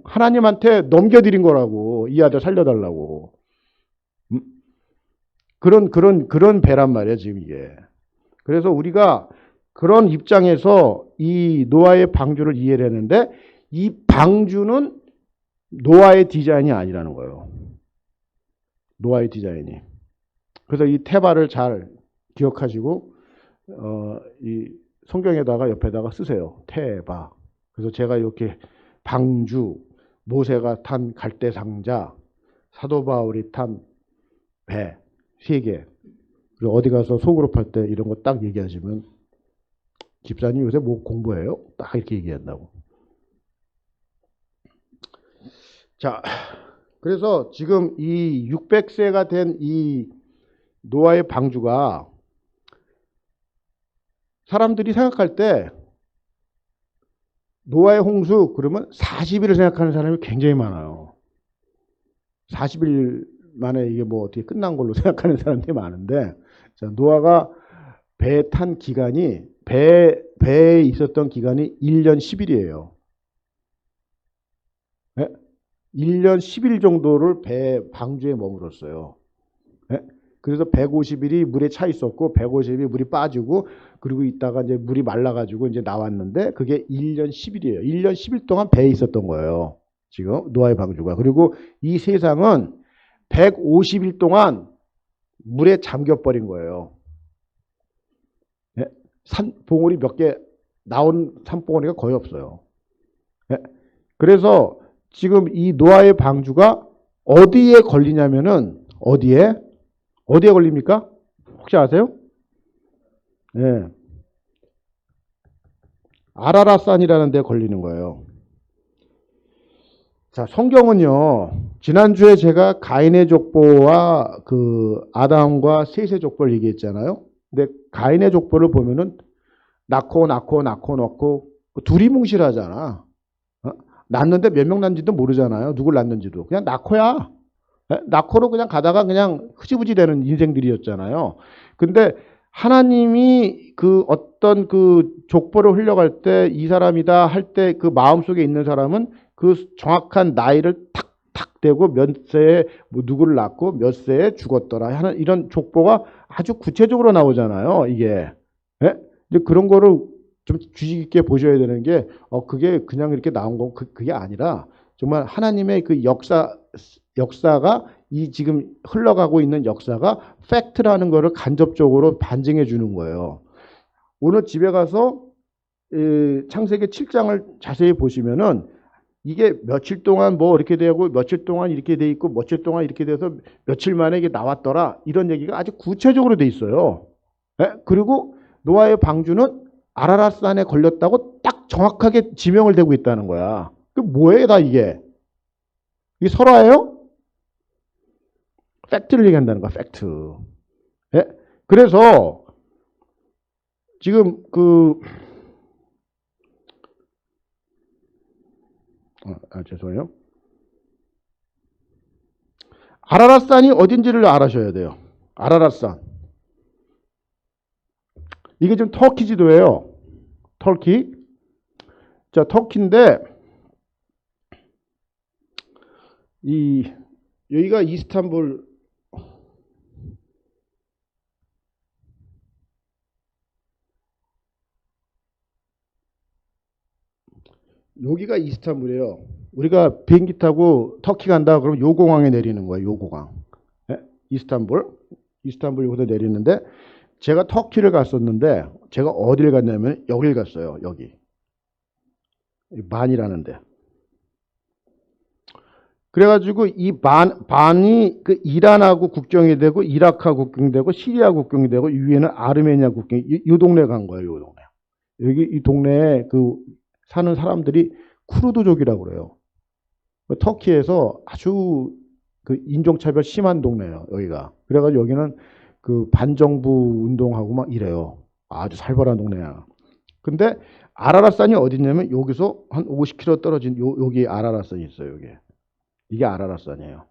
하나님한테 넘겨드린 거라고. 이 아들 살려달라고. 그런 배란 말이에요, 지금 이게. 그래서 우리가 그런 입장에서 이 노아의 방주를 이해를 했는데 이 방주는 노아의 디자인이 아니라는 거예요. 노아의 디자인이. 그래서 이 테바를 잘 기억하시고 이 성경에다가 옆에다가 쓰세요. 테바. 그래서 제가 이렇게 방주, 모세가 탄 갈대상자, 사도 바울이 탄 배, 3개. 그리고 어디 가서 속으로 팔 때 이런 거 딱 얘기하시면 집사님 요새 뭐 공부해요? 딱 이렇게 얘기한다고. 자, 그래서 지금 이 600세가 된 이 노아의 방주가 사람들이 생각할 때 노아의 홍수 그러면 40일을 생각하는 사람이 굉장히 많아요. 40일 만에 이게 뭐 어떻게 끝난 걸로 생각하는 사람들이 많은데 자, 노아가 배에 탄 기간이 배에 있었던 기간이 1년 10일이에요. 네? 1년 10일 정도를 배 방주에 머물었어요. 예? 그래서 150일이 물에 차 있었고 150일이 물이 빠지고 그리고 있다가 이제 물이 말라가지고 이제 나왔는데 그게 1년 10일이에요. 1년 10일 동안 배에 있었던 거예요. 지금 노아의 방주가. 그리고 이 세상은 150일 동안 물에 잠겨버린 거예요. 예? 산봉우리 몇 개 나온 산봉우리가 거의 없어요. 예? 그래서 지금 이 노아의 방주가 어디에 걸리냐면은 어디에 걸립니까? 혹시 아세요? 예. 아라랏산이라는 데 걸리는 거예요. 자, 성경은요. 지난주에 제가 가인의 족보와 그 아담과 셋의 족보를 얘기했잖아요. 근데 가인의 족보를 보면은 낳고 둘이 뭉실하잖아. 어? 낳는데 몇 명 낳는지도 모르잖아요. 누굴 낳는지도. 그냥 낳고야. 낳고로 그냥 가다가 그냥 흐지부지 되는 인생들이었잖아요. 근데 하나님이 그 어떤 그 족보를 흘려갈 때 이 사람이다 할 때 그 마음속에 있는 사람은 그 정확한 나이를 탁탁 대고 몇 세에 뭐 누구를 낳고 몇 세에 죽었더라 하는 이런 족보가 아주 구체적으로 나오잖아요. 이게. 예? 이제 그런 거를 좀 주의 깊게 보셔야 되는 게 그게 그냥 이렇게 나온 거 그게 아니라 정말 하나님의 그 역사가 이 지금 흘러가고 있는 역사가 팩트라는 거를 간접적으로 반증해 주는 거예요. 오늘 집에 가서 창세기 7장을 자세히 보시면은 이게 며칠 동안 뭐 이렇게 되고 며칠 동안 이렇게 돼 있고 며칠 동안 이렇게 돼서 며칠 만에 이게 나왔더라 이런 얘기가 아주 구체적으로 돼 있어요. 예? 그리고 노아의 방주는 아라랏산에 걸렸다고 딱 정확하게 지명을 대고 있다는 거야. 그 뭐예요 다 이게? 이게 설화예요? 팩트를 얘기한다는 거야, 팩트. 예? 그래서 지금 죄송해요. 아라랏산이 어딘지를 알아셔야 돼요. 아라랏산. 이게 지금 터키 지도예요. 터키. 자, 터키인데 여기가 이스탄불 여기가 이스탄불이에요. 우리가 비행기 타고 터키 간다 그러면 요 공항에 내리는 거예요. 요 공항. 예? 이스탄불 여기서 내리는데 제가 터키를 갔었는데 제가 어디를 갔냐면 여길 갔어요. 여기. 반이라는데. 그래가지고 이 반이 그 이란하고 국경이 되고 이라크하고 국경이 되고 시리아 국경이 되고 위에는 아르메니아 국경이 이 동네 간 거예요. 이 동네. 여기 이 동네에 그 사는 사람들이 쿠르드족이라고 그래요. 터키에서 아주 그 인종차별 심한 동네예요. 여기가. 그래가지고 여기는 그 반정부 운동하고 막 이래요. 아주 살벌한 동네야. 근데 아라랏산이 어디냐면 여기서 한 50km 떨어진 여기 아라랏산이 있어요. 여기. 이게 아라랏산이에요.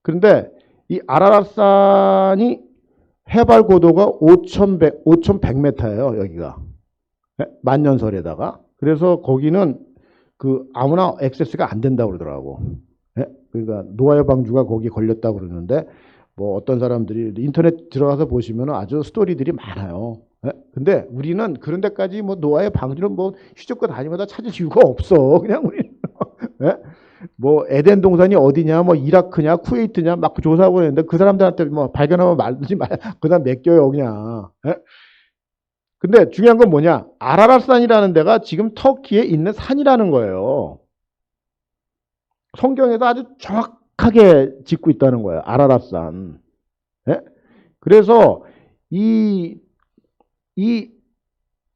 그런데 이 아라랏산이 해발 고도가 5,100m예요. 여기가. 만년설에다가. 그래서 거기는 그 아무나 액세스가 안 된다고 그러더라고. 그러니까 노아의 방주가 거기 걸렸다고 그러는데 뭐 어떤 사람들이 인터넷 들어가서 보시면 아주 스토리들이 많아요. 근데 우리는 그런 데까지 뭐 노아의 방주를 뭐 휘젓고 다니면서 찾을 이유가 없어. 그냥 우리 뭐 에덴 동산이 어디냐, 뭐 이라크냐, 쿠웨이트냐 막 조사하고 있는데 그 사람들한테 뭐 발견하면 말지 말, 그다음 맡겨요 그냥. 근데 중요한 건 뭐냐? 아라랏산이라는 데가 지금 터키에 있는 산이라는 거예요. 성경에서 아주 정확하게 짚고 있다는 거예요. 아라랏산. 예? 그래서 이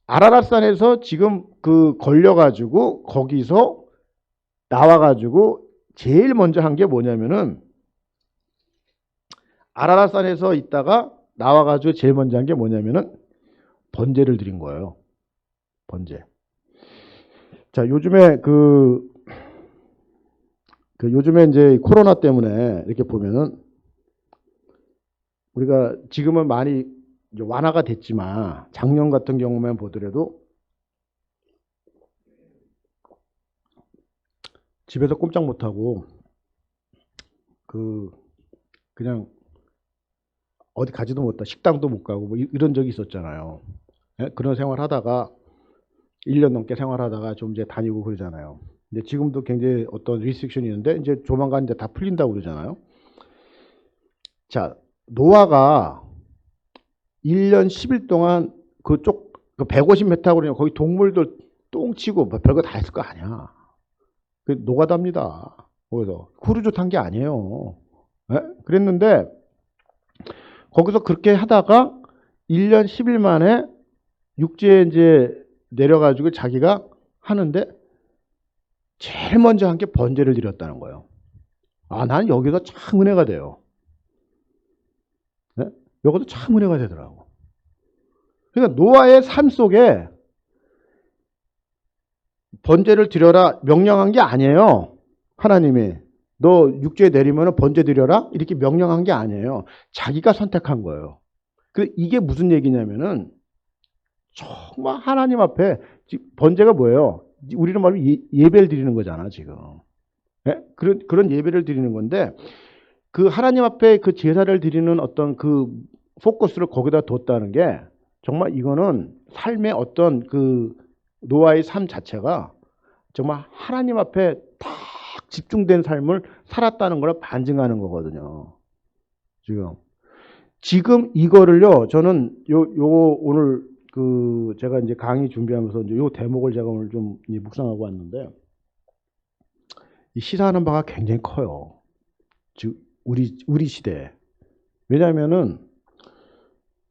아라랏산에서 지금 그 걸려가지고 거기서 나와가지고 제일 먼저 한 게 뭐냐면은 아라랏산에서 있다가 나와가지고 제일 먼저 한 게 뭐냐면은 번제를 드린 거예요. 번제. 자, 요즘에 요즘에 이제 코로나 때문에 이렇게 보면은 우리가 지금은 많이 완화가 됐지만 작년 같은 경우만 보더라도 집에서 꼼짝 못하고 그냥 어디 가지도 못하고 식당도 못 가고 뭐 이런 적이 있었잖아요. 예? 그런 생활하다가 1년 넘게 생활하다가 좀 이제 다니고 그러잖아요. 근데 지금도 굉장히 어떤 리스트릭션이 있는데 이제 조만간 이제 다 풀린다고 그러잖아요. 자, 노아가 1년 10일 동안 그쪽 150m 그러면 거기 동물들 똥치고 뭐 별거 다 했을 거 아니야. 그 노가다입니다. 거기서 크루즈 탄 게 아니에요. 예? 그랬는데 거기서 그렇게 하다가 1년 10일 만에 육지에 이제 내려가지고 자기가 하는데 제일 먼저 한 게 번제를 드렸다는 거예요. 아, 난 여기서 참 은혜가 돼요. 네? 여기서 참 은혜가 되더라고. 그러니까 노아의 삶 속에 번제를 드려라 명령한 게 아니에요. 하나님이 너 육지에 내리면 번제 드려라 이렇게 명령한 게 아니에요. 자기가 선택한 거예요. 그 이게 무슨 얘기냐면은 정말 하나님 앞에 번제가 뭐예요? 우리는 말로 예배를 드리는 거잖아 지금. 예? 그런 예배를 드리는 건데 그 하나님 앞에 그 제사를 드리는 어떤 그 포커스를 거기다 뒀다는 게 정말 이거는 삶의 어떤 그 노아의 삶 자체가 정말 하나님 앞에 딱 집중된 삶을 살았다는 걸 반증하는 거거든요. 지금 이거를요, 저는 요거 오늘 그 제가 이제 강의 준비하면서 이제 요 대목을 제가 오늘 좀 묵상하고 왔는데 이 시사하는 바가 굉장히 커요. 즉 우리 시대에. 왜냐하면은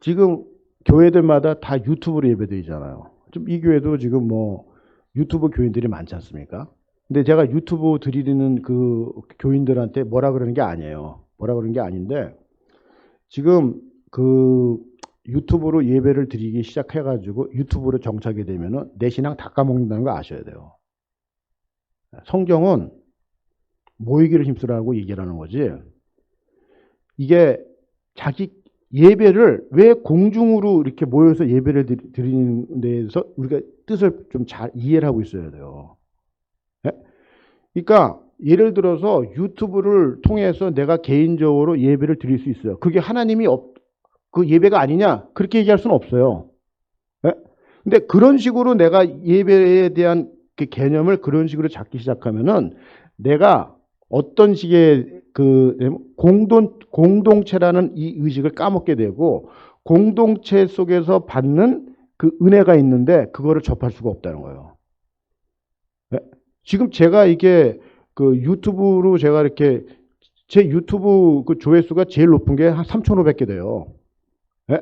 지금 교회들마다 다 유튜브로 예배드리잖아요. 좀 이 교회도 지금 뭐 유튜브 교인들이 많지 않습니까? 근데 제가 유튜브 드리는 그 교인들한테 뭐라 그러는 게 아니에요. 뭐라 그러는 게 아닌데 지금 그 유튜브로 예배를 드리기 시작해가지고 유튜브로 정착이 되면은 내 신앙 다 까먹는다는 거 아셔야 돼요. 성경은 모이기를 힘쓰라고 얘기를 하는 거지. 이게 자기 예배를 왜 공중으로 이렇게 모여서 예배를 드리는 데에서 우리가 뜻을 좀 잘 이해를 하고 있어야 돼요. 네? 그러니까 예를 들어서 유튜브를 통해서 내가 개인적으로 예배를 드릴 수 있어요. 그게 하나님이 그 예배가 아니냐? 그렇게 얘기할 수는 없어요. 네? 근데 그런 식으로 내가 예배에 대한 그 개념을 그런 식으로 잡기 시작하면은 내가 어떤 식의 그 공동체라는 이 의식을 까먹게 되고 공동체 속에서 받는 그 은혜가 있는데 그거를 접할 수가 없다는 거예요. 네? 지금 제가 이게 그 유튜브로 제가 이렇게 제 유튜브 그 조회수가 제일 높은 게 한 3,500개 돼요. 네?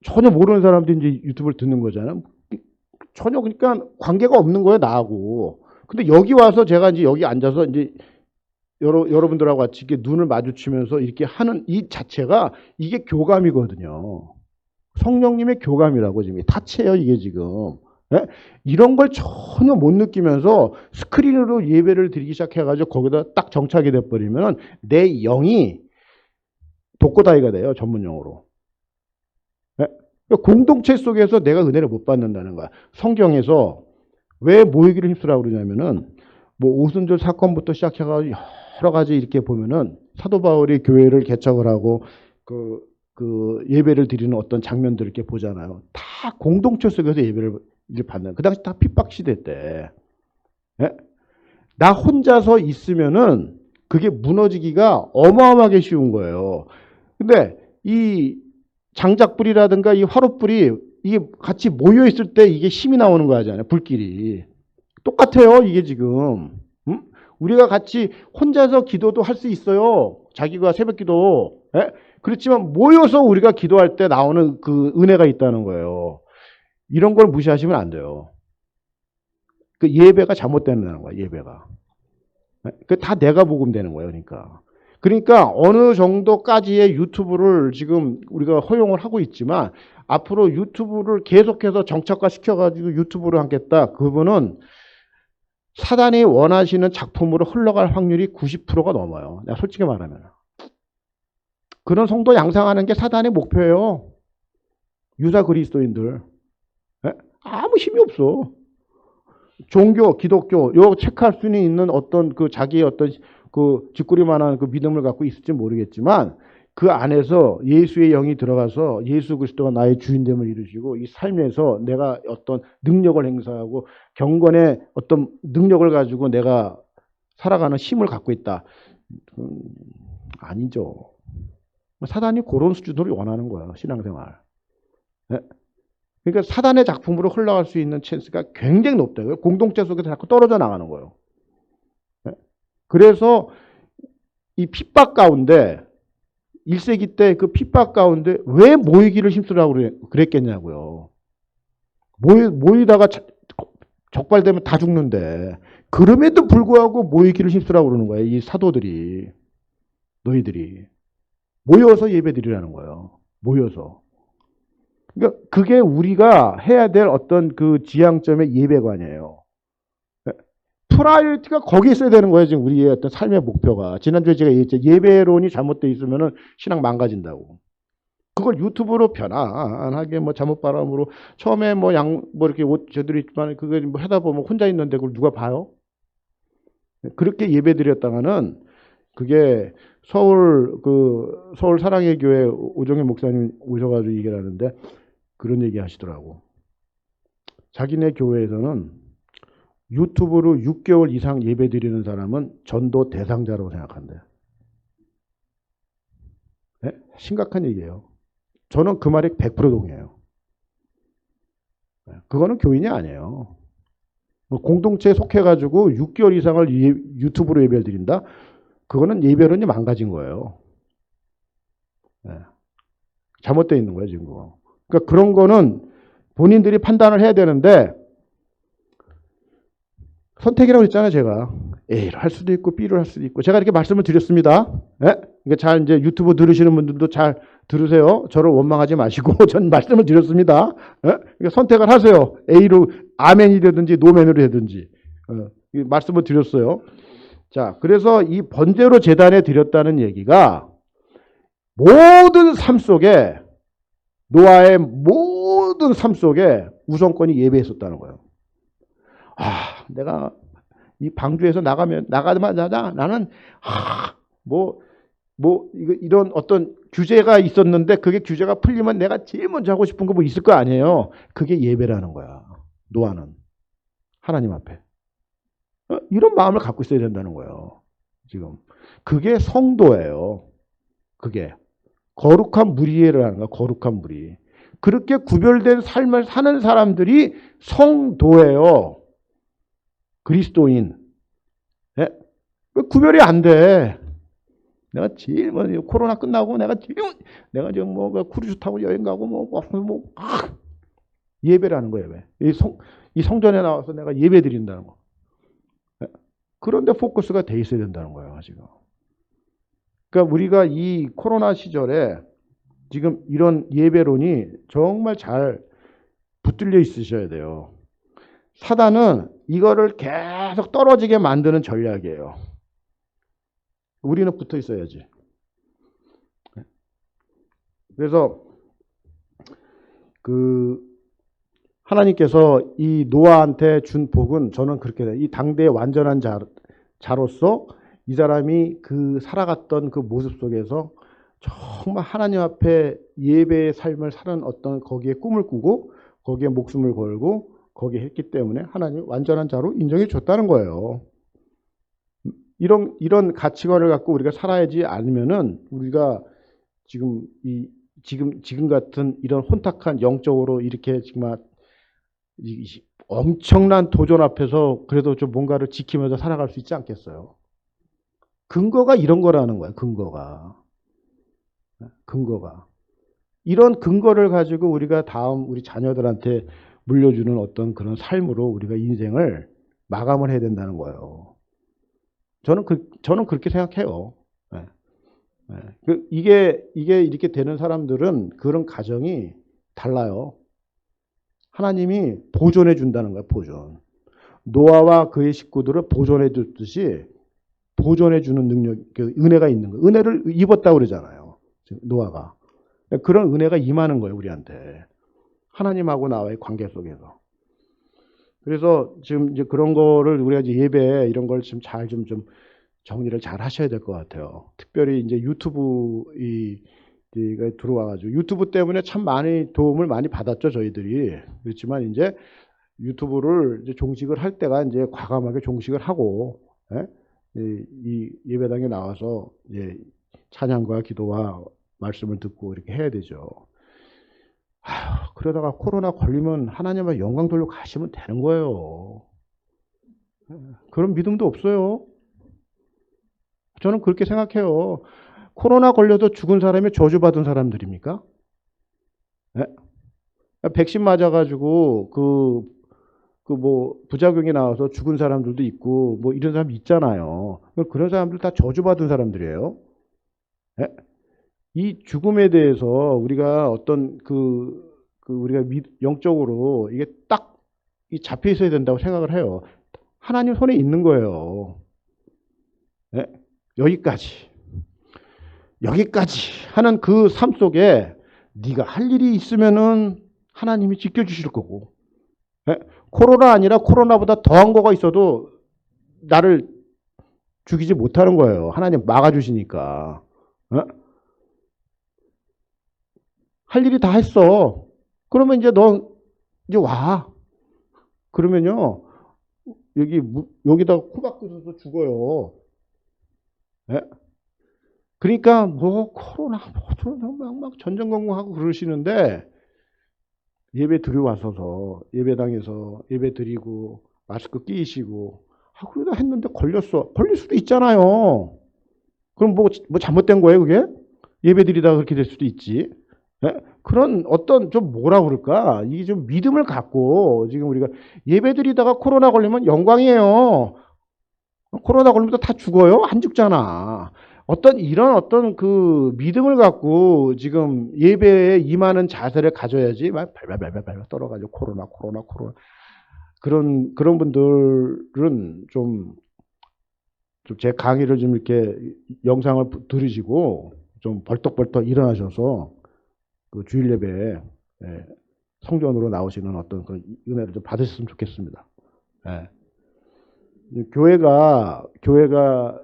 전혀 모르는 사람들이 이제 유튜브를 듣는 거잖아요. 전혀 그러니까 관계가 없는 거예요, 나하고. 근데 여기 와서 제가 이제 여기 앉아서 이제 여러분들하고 같이 이렇게 눈을 마주치면서 이렇게 하는 이 자체가 이게 교감이거든요. 성령님의 교감이라고 지금 타치예요, 이게 지금. 예? 이런 걸 전혀 못 느끼면서 스크린으로 예배를 드리기 시작해가지고 거기다 딱 정착이 돼버리면 내 영이 독고다이가 돼요, 전문용어로. 예? 공동체 속에서 내가 은혜를 못 받는다는 거야. 성경에서 왜 모이기를 힘쓰라고 그러냐면은 뭐 오순절 사건부터 시작해가지고 여러 가지 이렇게 보면은 사도 바울이 교회를 개척을 하고 그 예배를 드리는 어떤 장면들을 이렇게 보잖아요. 다 공동체 속에서 예배를 받는. 그 당시 다 핍박 시대 때. 예? 나 혼자서 있으면은 그게 무너지기가 어마어마하게 쉬운 거예요. 근데 이 장작불이라든가 이 화롯불이 이게 같이 모여 있을 때 이게 힘이 나오는 거 하잖아요. 불길이. 똑같아요, 이게 지금. 응? 우리가 같이 혼자서 기도도 할 수 있어요. 자기가 새벽 기도. 예? 그렇지만 모여서 우리가 기도할 때 나오는 그 은혜가 있다는 거예요. 이런 걸 무시하시면 안 돼요. 그 예배가 잘못된다는 거야, 예배가. 그 다 내가 복음되는 거예요, 그러니까. 그러니까 어느 정도까지의 유튜브를 지금 우리가 허용을 하고 있지만 앞으로 유튜브를 계속해서 정착화 시켜가지고 유튜브를 하겠다. 그분은 사단이 원하시는 작품으로 흘러갈 확률이 90%가 넘어요. 내가 솔직히 말하면. 그런 성도 양상하는 게 사단의 목표예요. 유사 그리스도인들. 아무 힘이 없어. 종교, 기독교, 요 체크할 수는 있는 어떤 그 자기의 어떤 그 짓구리만한 그 믿음을 갖고 있을지 모르겠지만 그 안에서 예수의 영이 들어가서 예수 그리스도가 나의 주인됨을 이루시고 이 삶에서 내가 어떤 능력을 행사하고 경건의 어떤 능력을 가지고 내가 살아가는 힘을 갖고 있다. 아니죠. 사단이 그런 수준으로 원하는 거예요. 신앙생활. 네? 그러니까 사단의 작품으로 흘러갈 수 있는 찬스가 굉장히 높다. 공동체 속에서 자꾸 떨어져 나가는 거예요. 네? 그래서 이 핍박 가운데 1세기 때 그 핍박 가운데 왜 모이기를 힘쓰라고 그랬겠냐고요. 모이다가 적발되면 다 죽는데 그럼에도 불구하고 모이기를 힘쓰라고 그러는 거예요. 이 사도들이. 너희들이. 모여서 예배 드리라는 거예요. 모여서. 그러니까 그게 우리가 해야 될 어떤 그 지향점의 예배관이에요. 프라이어티가 거기에 있어야 되는 거예요. 지금 우리의 어떤 삶의 목표가. 지난주에 제가 얘기했죠. 예배론이 잘못되어 있으면 신앙 망가진다고. 그걸 유튜브로 편안하게 뭐 잘못 바람으로 처음에 뭐 이렇게 옷 제대로 입지만 그거 뭐 하다 보면 혼자 있는데 그걸 누가 봐요? 그렇게 예배 드렸다가는 그게 서울 사랑의 교회 오정혜 목사님 오셔가지고 얘기를 하는데 그런 얘기 하시더라고. 자기네 교회에서는 유튜브로 6개월 이상 예배 드리는 사람은 전도 대상자라고 생각한대. 네? 심각한 얘기예요. 저는 그 말에 100% 동의해요. 그거는 교인이 아니에요. 공동체에 속해가지고 6개월 이상을 유튜브로 예배를 드린다? 그거는 예배론이 망가진 거예요. 네. 잘못되어 있는 거예요, 지금 그거. 그러니까 그런 거는 본인들이 판단을 해야 되는데 선택이라고 했잖아요, 제가. A를 할 수도 있고 B를 할 수도 있고 제가 이렇게 말씀을 드렸습니다. 네? 그러니까 잘 이제 유튜브 들으시는 분들도 잘 들으세요. 저를 원망하지 마시고 전 말씀을 드렸습니다. 네? 그러니까 선택을 하세요. A로 아멘이 되든지 노멘으로 되든지 말씀을 드렸어요. 자, 그래서 이 번제로 제단에 드렸다는 얘기가 모든 삶 속에 노아의 모든 삶 속에 우선권이 예배에 있었다는 거예요. 아, 내가 이 방주에서 나가자마자 나는 이런 어떤 규제가 있었는데 그게 규제가 풀리면 내가 제일 먼저 하고 싶은 거 뭐 있을 거 아니에요. 그게 예배라는 거야. 노아는 하나님 앞에 이런 마음을 갖고 있어야 된다는 거예요. 지금 그게 성도예요. 그게 거룩한 무리라는 거야. 거룩한 무리. 그렇게 구별된 삶을 사는 사람들이 성도예요. 그리스도인. 네? 구별이 안 돼. 내가 제일 먼저 코로나 끝나고 내가 지금 뭐 크루즈 타고 여행 가고 예배라는 거예요. 왜? 이 성전에 나와서 내가 예배 드린다는 거. 네? 그런데 포커스가 돼 있어야 된다는 거예요, 지금. 그러니까 우리가 이 코로나 시절에 지금 이런 예배론이 정말 잘 붙들려 있으셔야 돼요. 사단은 이거를 계속 떨어지게 만드는 전략이에요. 우리는 붙어 있어야지. 그래서 하나님께서 이 노아한테 준 복은 저는 그렇게 돼요. 이 당대의 완전한 자로서 이 사람이 살아갔던 그 모습 속에서 정말 하나님 앞에 예배의 삶을 사는 어떤 거기에 꿈을 꾸고 거기에 목숨을 걸고 거기에 했기 때문에 하나님 완전한 자로 인정해 줬다는 거예요. 이런 가치관을 갖고 우리가 살아야지 않으면은 우리가 지금 같은 이런 혼탁한 영적으로 이렇게 정말 엄청난 도전 앞에서 그래도 좀 뭔가를 지키면서 살아갈 수 있지 않겠어요? 근거가 이런 거라는 거예요. 근거가. 이런 근거를 가지고 우리가 다음 우리 자녀들한테 물려주는 어떤 그런 삶으로 우리가 인생을 마감을 해야 된다는 거예요. 저는 그렇게 생각해요. 네. 네. 이게 이렇게 되는 사람들은 그런 가정이 달라요. 하나님이 보존해 준다는 거예요. 보존. 노아와 그의 식구들을 보존해 줬듯이 보존해 주는 능력, 은혜가 있는 거예요. 은혜를 입었다고 그러잖아요. 노아가. 그런 은혜가 임하는 거예요. 우리한테. 하나님하고 나와의 관계 속에서. 그래서 지금 이제 그런 거를 우리가 이제 예배 이런 걸 좀 잘 좀 정리를 잘 하셔야 될 것 같아요. 특별히 이제 유튜브 가 들어와가지고 유튜브 때문에 참 많이 도움을 많이 받았죠, 저희들이. 그렇지만 이제 유튜브를 이제 종식을 할 때가 이제 과감하게 종식을 하고, 예? 이 예배당에 나와서 이제 찬양과 기도와 말씀을 듣고 이렇게 해야 되죠. 아휴, 그러다가 코로나 걸리면 하나님의 영광 돌려 가시면 되는 거예요. 그런 믿음도 없어요. 저는 그렇게 생각해요. 코로나 걸려도 죽은 사람이 저주받은 사람들입니까? 예? 백신 맞아가지고 뭐 부작용이 나와서 죽은 사람들도 있고 뭐 이런 사람 있잖아요. 그런 사람들 다 저주받은 사람들이에요. 예? 이 죽음에 대해서 우리가 어떤 우리가 영적으로 이게 딱 잡혀 있어야 된다고 생각을 해요. 하나님 손에 있는 거예요. 예? 여기까지 하는 그 삶 속에 네가 할 일이 있으면은 하나님이 지켜주실 거고, 예? 코로나 아니라 코로나보다 더한 거가 있어도 나를 죽이지 못하는 거예요. 하나님 막아주시니까. 예? 할 일이 다 했어. 그러면 이제 너 이제 와. 그러면요 여기다 코박 뜯어서 죽어요. 예? 그러니까 뭐 코로나 막 전전긍긍하고 그러시는데 예배 들어와서서 예배당에서 예배 드리고 마스크 끼시고 그러다 했는데 걸렸어. 걸릴 수도 있잖아요. 그럼 뭐 잘못된 거예요, 그게? 예배 드리다가 그렇게 될 수도 있지. 예? 그런 어떤 좀 뭐라 그럴까? 이게 좀 믿음을 갖고 지금 우리가 예배 드리다가 코로나 걸리면 영광이에요. 코로나 걸리면 다 죽어요? 안 죽잖아. 이런 어떤 그 믿음을 갖고 지금 예배에 임하는 자세를 가져야지, 막 발발발발 떨어가지고 코로나. 그런 분들은 좀 제 강의를 좀 이렇게 영상을 들으시고 좀 벌떡벌떡 일어나셔서 그 주일 예배에 성전으로 나오시는 어떤 그 은혜를 좀 받으셨으면 좋겠습니다. 예. 교회가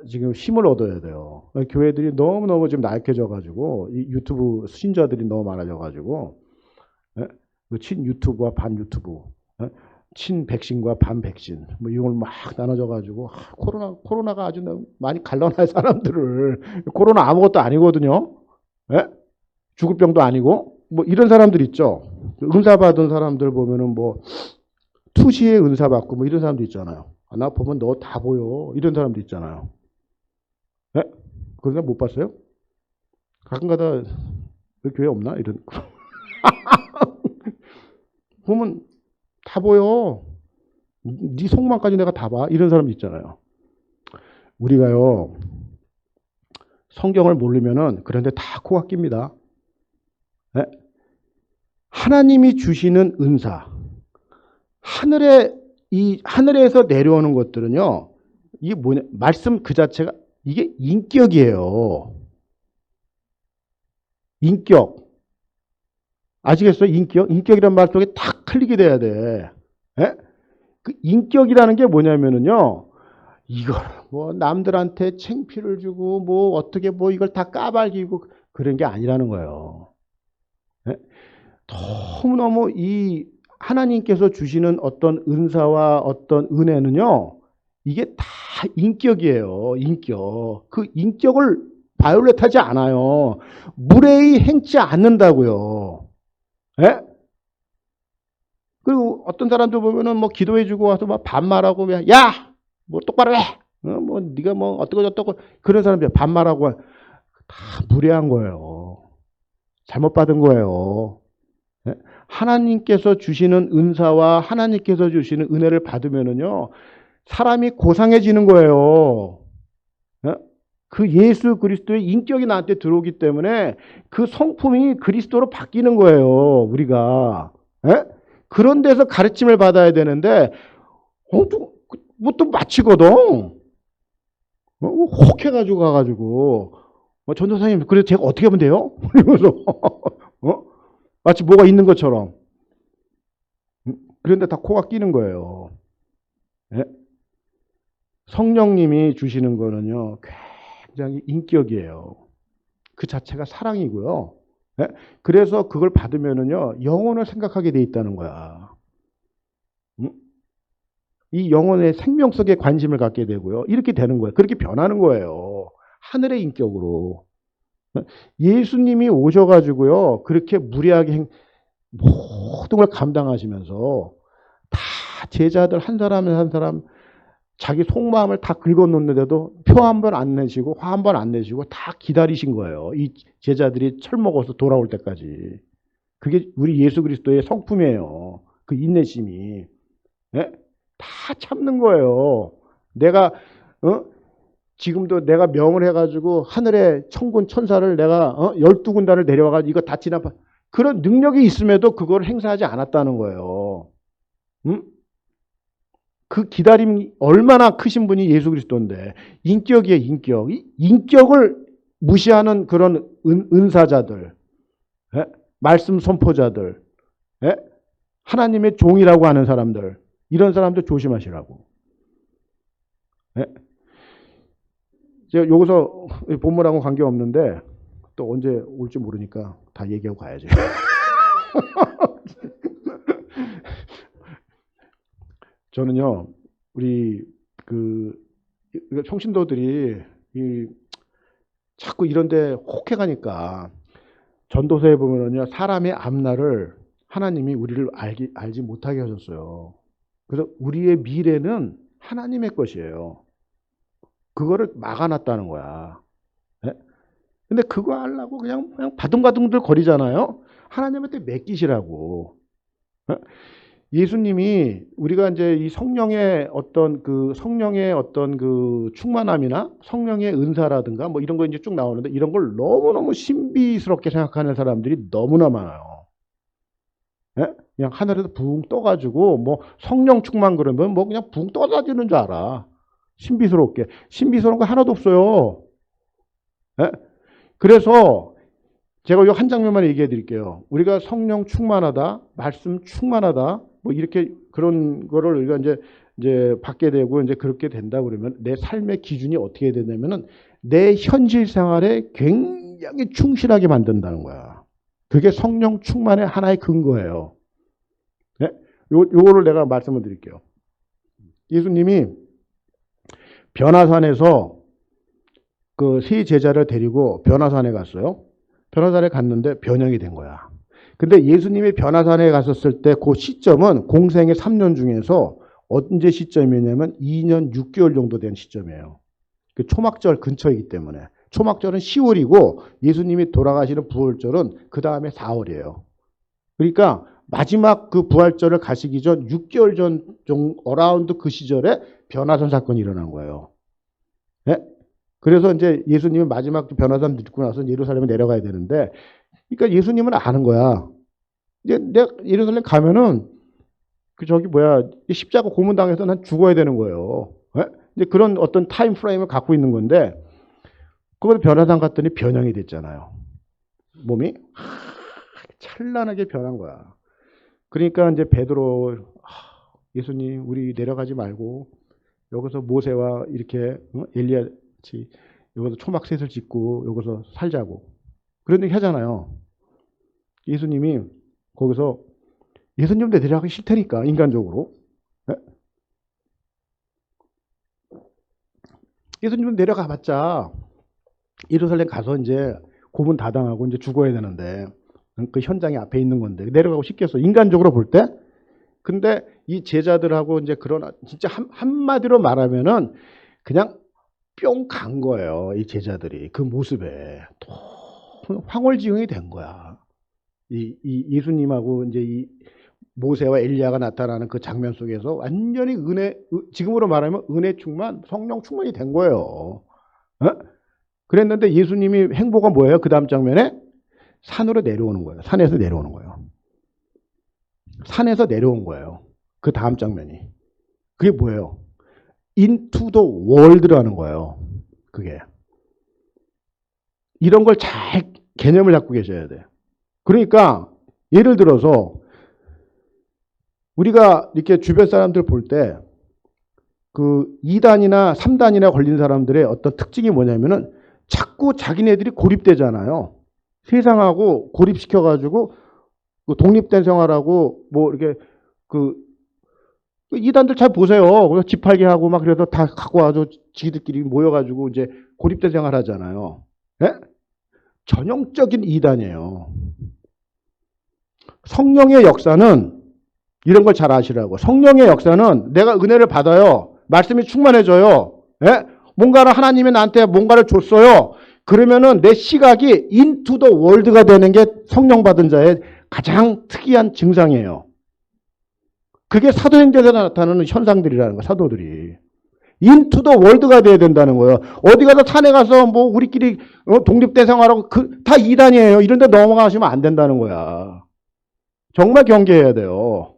지금 힘을 얻어야 돼요. 교회들이 너무너무 지금 나약해져가지고 이 유튜브 신자들이 너무 많아져가지고 친 유튜브와 반 유튜브, 친 백신과 반 백신 뭐 이걸 막 나눠져가지고 코로나가 아주 많이 갈라놔요 사람들을. 코로나 아무것도 아니거든요. 죽을 병도 아니고 뭐 이런 사람들 있죠. 은사 받은 사람들 보면은 뭐 투시에 은사 받고 뭐 이런 사람도 있잖아요. 나 보면 너 다 보여. 이런 사람도 있잖아요. 예? 그런 사람 못 봤어요? 가끔가다 왜 교회 없나? 이런. 보면 다 보여. 네 속만까지 내가 다 봐. 이런 사람도 있잖아요. 우리가요, 성경을 모르면은 그런데 다 코가 낍니다. 예? 하나님이 주시는 은사. 하늘에서 내려오는 것들은요, 이게 뭐냐, 말씀 그 자체가, 이게 인격이에요. 인격. 아시겠어요? 인격? 인격이라는 말 속에 딱 클릭이 돼야 돼. 예? 그 인격이라는 게 뭐냐면은요, 이걸 뭐 남들한테 창피를 주고, 뭐 어떻게 뭐 이걸 다 까발기고, 그런 게 아니라는 거예요. 예? 너무너무 이 하나님께서 주시는 어떤 은사와 어떤 은혜는요, 이게 다 인격이에요. 인격. 그 인격을 바이올렛 하지 않아요. 무례히 행치 않는다고요. 예? 그리고 어떤 사람들 보면은 뭐 기도해주고 와서 막 반말하고, 야! 뭐 똑바로 해! 뭐 네가 뭐 어떻고 저떻고, 그런 사람들 반말하고 다 무례한 거예요. 잘못 받은 거예요. 예? 하나님께서 주시는 은사와 하나님께서 주시는 은혜를 받으면은요, 사람이 고상해지는 거예요. 예? 그 예수 그리스도의 인격이 나한테 들어오기 때문에 그 성품이 그리스도로 바뀌는 거예요, 우리가. 예? 그런 데서 가르침을 받아야 되는데, 또 마치거든. 혹 해가지고 가가지고, 전도사님, 그래서 제가 어떻게 하면 돼요? 이러면서, 마치 뭐가 있는 것처럼. 그런데 다 코가 끼는 거예요. 예? 성령님이 주시는 거는요, 굉장히 인격이에요. 그 자체가 사랑이고요. 예? 그래서 그걸 받으면은요, 영혼을 생각하게 돼 있다는 거야. 응? 이 영혼의 생명성에 관심을 갖게 되고요. 이렇게 되는 거예요. 그렇게 변하는 거예요. 하늘의 인격으로. 예수님이 오셔가지고요, 그렇게 무리하게 모든 걸 감당하시면서 다 제자들 한 사람 한 사람 자기 속마음을 다 긁어놓는데도 표 한 번 안 내시고 화 한 번 안 내시고 다 기다리신 거예요. 이 제자들이 철먹어서 돌아올 때까지. 그게 우리 예수 그리스도의 성품이에요. 그 인내심이. 예? 다 참는 거예요. 내가 지금도 내가 명을 해가지고 하늘의 천군 천사를 내가 12군단을 내려와가지고 이거 다 진압 그런 능력이 있음에도 그걸 행사하지 않았다는 거예요. 응? 그 기다림이 얼마나 크신 분이 예수 그리스도인데 인격이에요. 인격. 인격을 무시하는 그런 은사자들, 예? 말씀 선포자들, 예? 하나님의 종이라고 하는 사람들, 이런 사람들 조심하시라고. 예? 제가 여기서 본문하고 관계없는데 또 언제 올지 모르니까 다 얘기하고 가야지. 저는요, 우리 평신도들이 자꾸 이런데 혹해가니까 전도서에 보면은요, 사람의 앞날을 하나님이 우리를 알지 못하게 하셨어요. 그래서 우리의 미래는 하나님의 것이에요. 그거를 막아놨다는 거야. 네? 근데 그거 하려고 그냥 바둥바둥들 거리잖아요. 하나님한테 맡기시라고. 네? 예수님이 우리가 이제 이 성령의 어떤 그 충만함이나 성령의 은사라든가 뭐 이런 거 이제 쭉 나오는데 이런 걸 너무너무 신비스럽게 생각하는 사람들이 너무나 많아요. 예? 그냥 하늘에서 붕 떠가지고 뭐 성령 충만 그러면 뭐 그냥 붕 떠다지는 줄 알아. 신비스럽게. 신비스러운 거 하나도 없어요. 예? 그래서 제가 이 한 장면만 얘기해 드릴게요. 우리가 성령 충만하다, 말씀 충만하다, 뭐 이렇게 그런 거를 우리가 이제 받게 되고 이제 그렇게 된다 그러면 내 삶의 기준이 어떻게 되냐면은 내 현실 생활에 굉장히 충실하게 만든다는 거야. 그게 성령 충만의 하나의 근거예요. 네? 요거를 내가 말씀을 드릴게요. 예수님이 변화산에서 그 세 제자를 데리고 변화산에 갔어요. 변화산에 갔는데 변형이 된 거야. 근데 예수님이 변화산에 갔었을 때 그 시점은 공생의 3년 중에서 언제 시점이냐면 2년 6개월 정도 된 시점이에요. 그 초막절 근처이기 때문에. 초막절은 10월이고 예수님이 돌아가시는 부활절은 그 다음에 4월이에요. 그러니까 마지막 그 부활절을 가시기 전 6개월 전 어라운드 그 시절에 변화산 사건이 일어난 거예요. 네? 그래서 이제 예수님이 마지막 변화산 듣고 나서 예루살렘에 내려가야 되는데, 그러니까 예수님은 아는 거야. 이제 내가 예루살렘 가면은 십자가 고문당해서 난 죽어야 되는 거예요. 네? 이제 그런 어떤 타임 프레임을 갖고 있는 건데, 그걸 변화산 갔더니 변형이 됐잖아요. 몸이 찬란하게 변한 거야. 그러니까 이제 베드로, 예수님 우리 내려가지 말고 여기서 모세와 이렇게 엘리야 같이 여기서 초막셋을 짓고 여기서 살자고 그런 얘기 하잖아요. 예수님이 거기서 예수님 내려가기 싫다니까 인간적으로. 네? 예수님은 내려가봤자 예루살렘 가서 이제 고문 다 당하고 이제 죽어야 되는데 그 현장이 앞에 있는 건데 내려가고 싶겠어 인간적으로 볼 때. 근데 이 제자들하고 이제 그런 진짜 한마디로 말하면은 그냥 뿅 간 거예요. 이 제자들이 그 모습에 황홀지경이 된 거야. 이 예수님하고 이제 이 모세와 엘리야가 나타나는 그 장면 속에서 완전히 지금으로 말하면 은혜 충만, 성령 충만이 된 거예요. 어? 그랬는데 예수님이 행보가 뭐예요? 그 다음 장면에 산으로 내려오는 거예요. 산에서 내려오는 거예요. 산에서 내려온 거예요. 그 다음 장면이. 그게 뭐예요? into the world라는 거예요. 그게. 이런 걸 잘 개념을 잡고 계셔야 돼. 그러니까 예를 들어서 우리가 이렇게 주변 사람들 볼 때 그 2단이나 3단이나 걸린 사람들의 어떤 특징이 뭐냐면은 자꾸 자기네들이 고립되잖아요. 세상하고 고립시켜가지고 그 독립된 생활하고 뭐 이렇게 그 2단들 잘 보세요. 그래서 집 팔게 하고 막 그래서 다 갖고 와서 지들끼리 모여가지고 이제 고립된 생활 하잖아요. 예? 전형적인 2단이에요. 성령의 역사는 이런 걸 잘 아시라고. 성령의 역사는 내가 은혜를 받아요. 말씀이 충만해져요. 예? 뭔가를 하나님이 나한테 뭔가를 줬어요. 그러면은 내 시각이 into the world가 되는 게 성령 받은 자의 가장 특이한 증상이에요. 그게 사도행전에 나타나는 현상들이라는 거예요. 사도들이. into the world가 돼야 된다는 거예요. 어디 가서 산에 가서 뭐 우리끼리 독립된 생활하고 다 2단이에요. 이런 데 넘어가시면 안 된다는 거야. 정말 경계해야 돼요.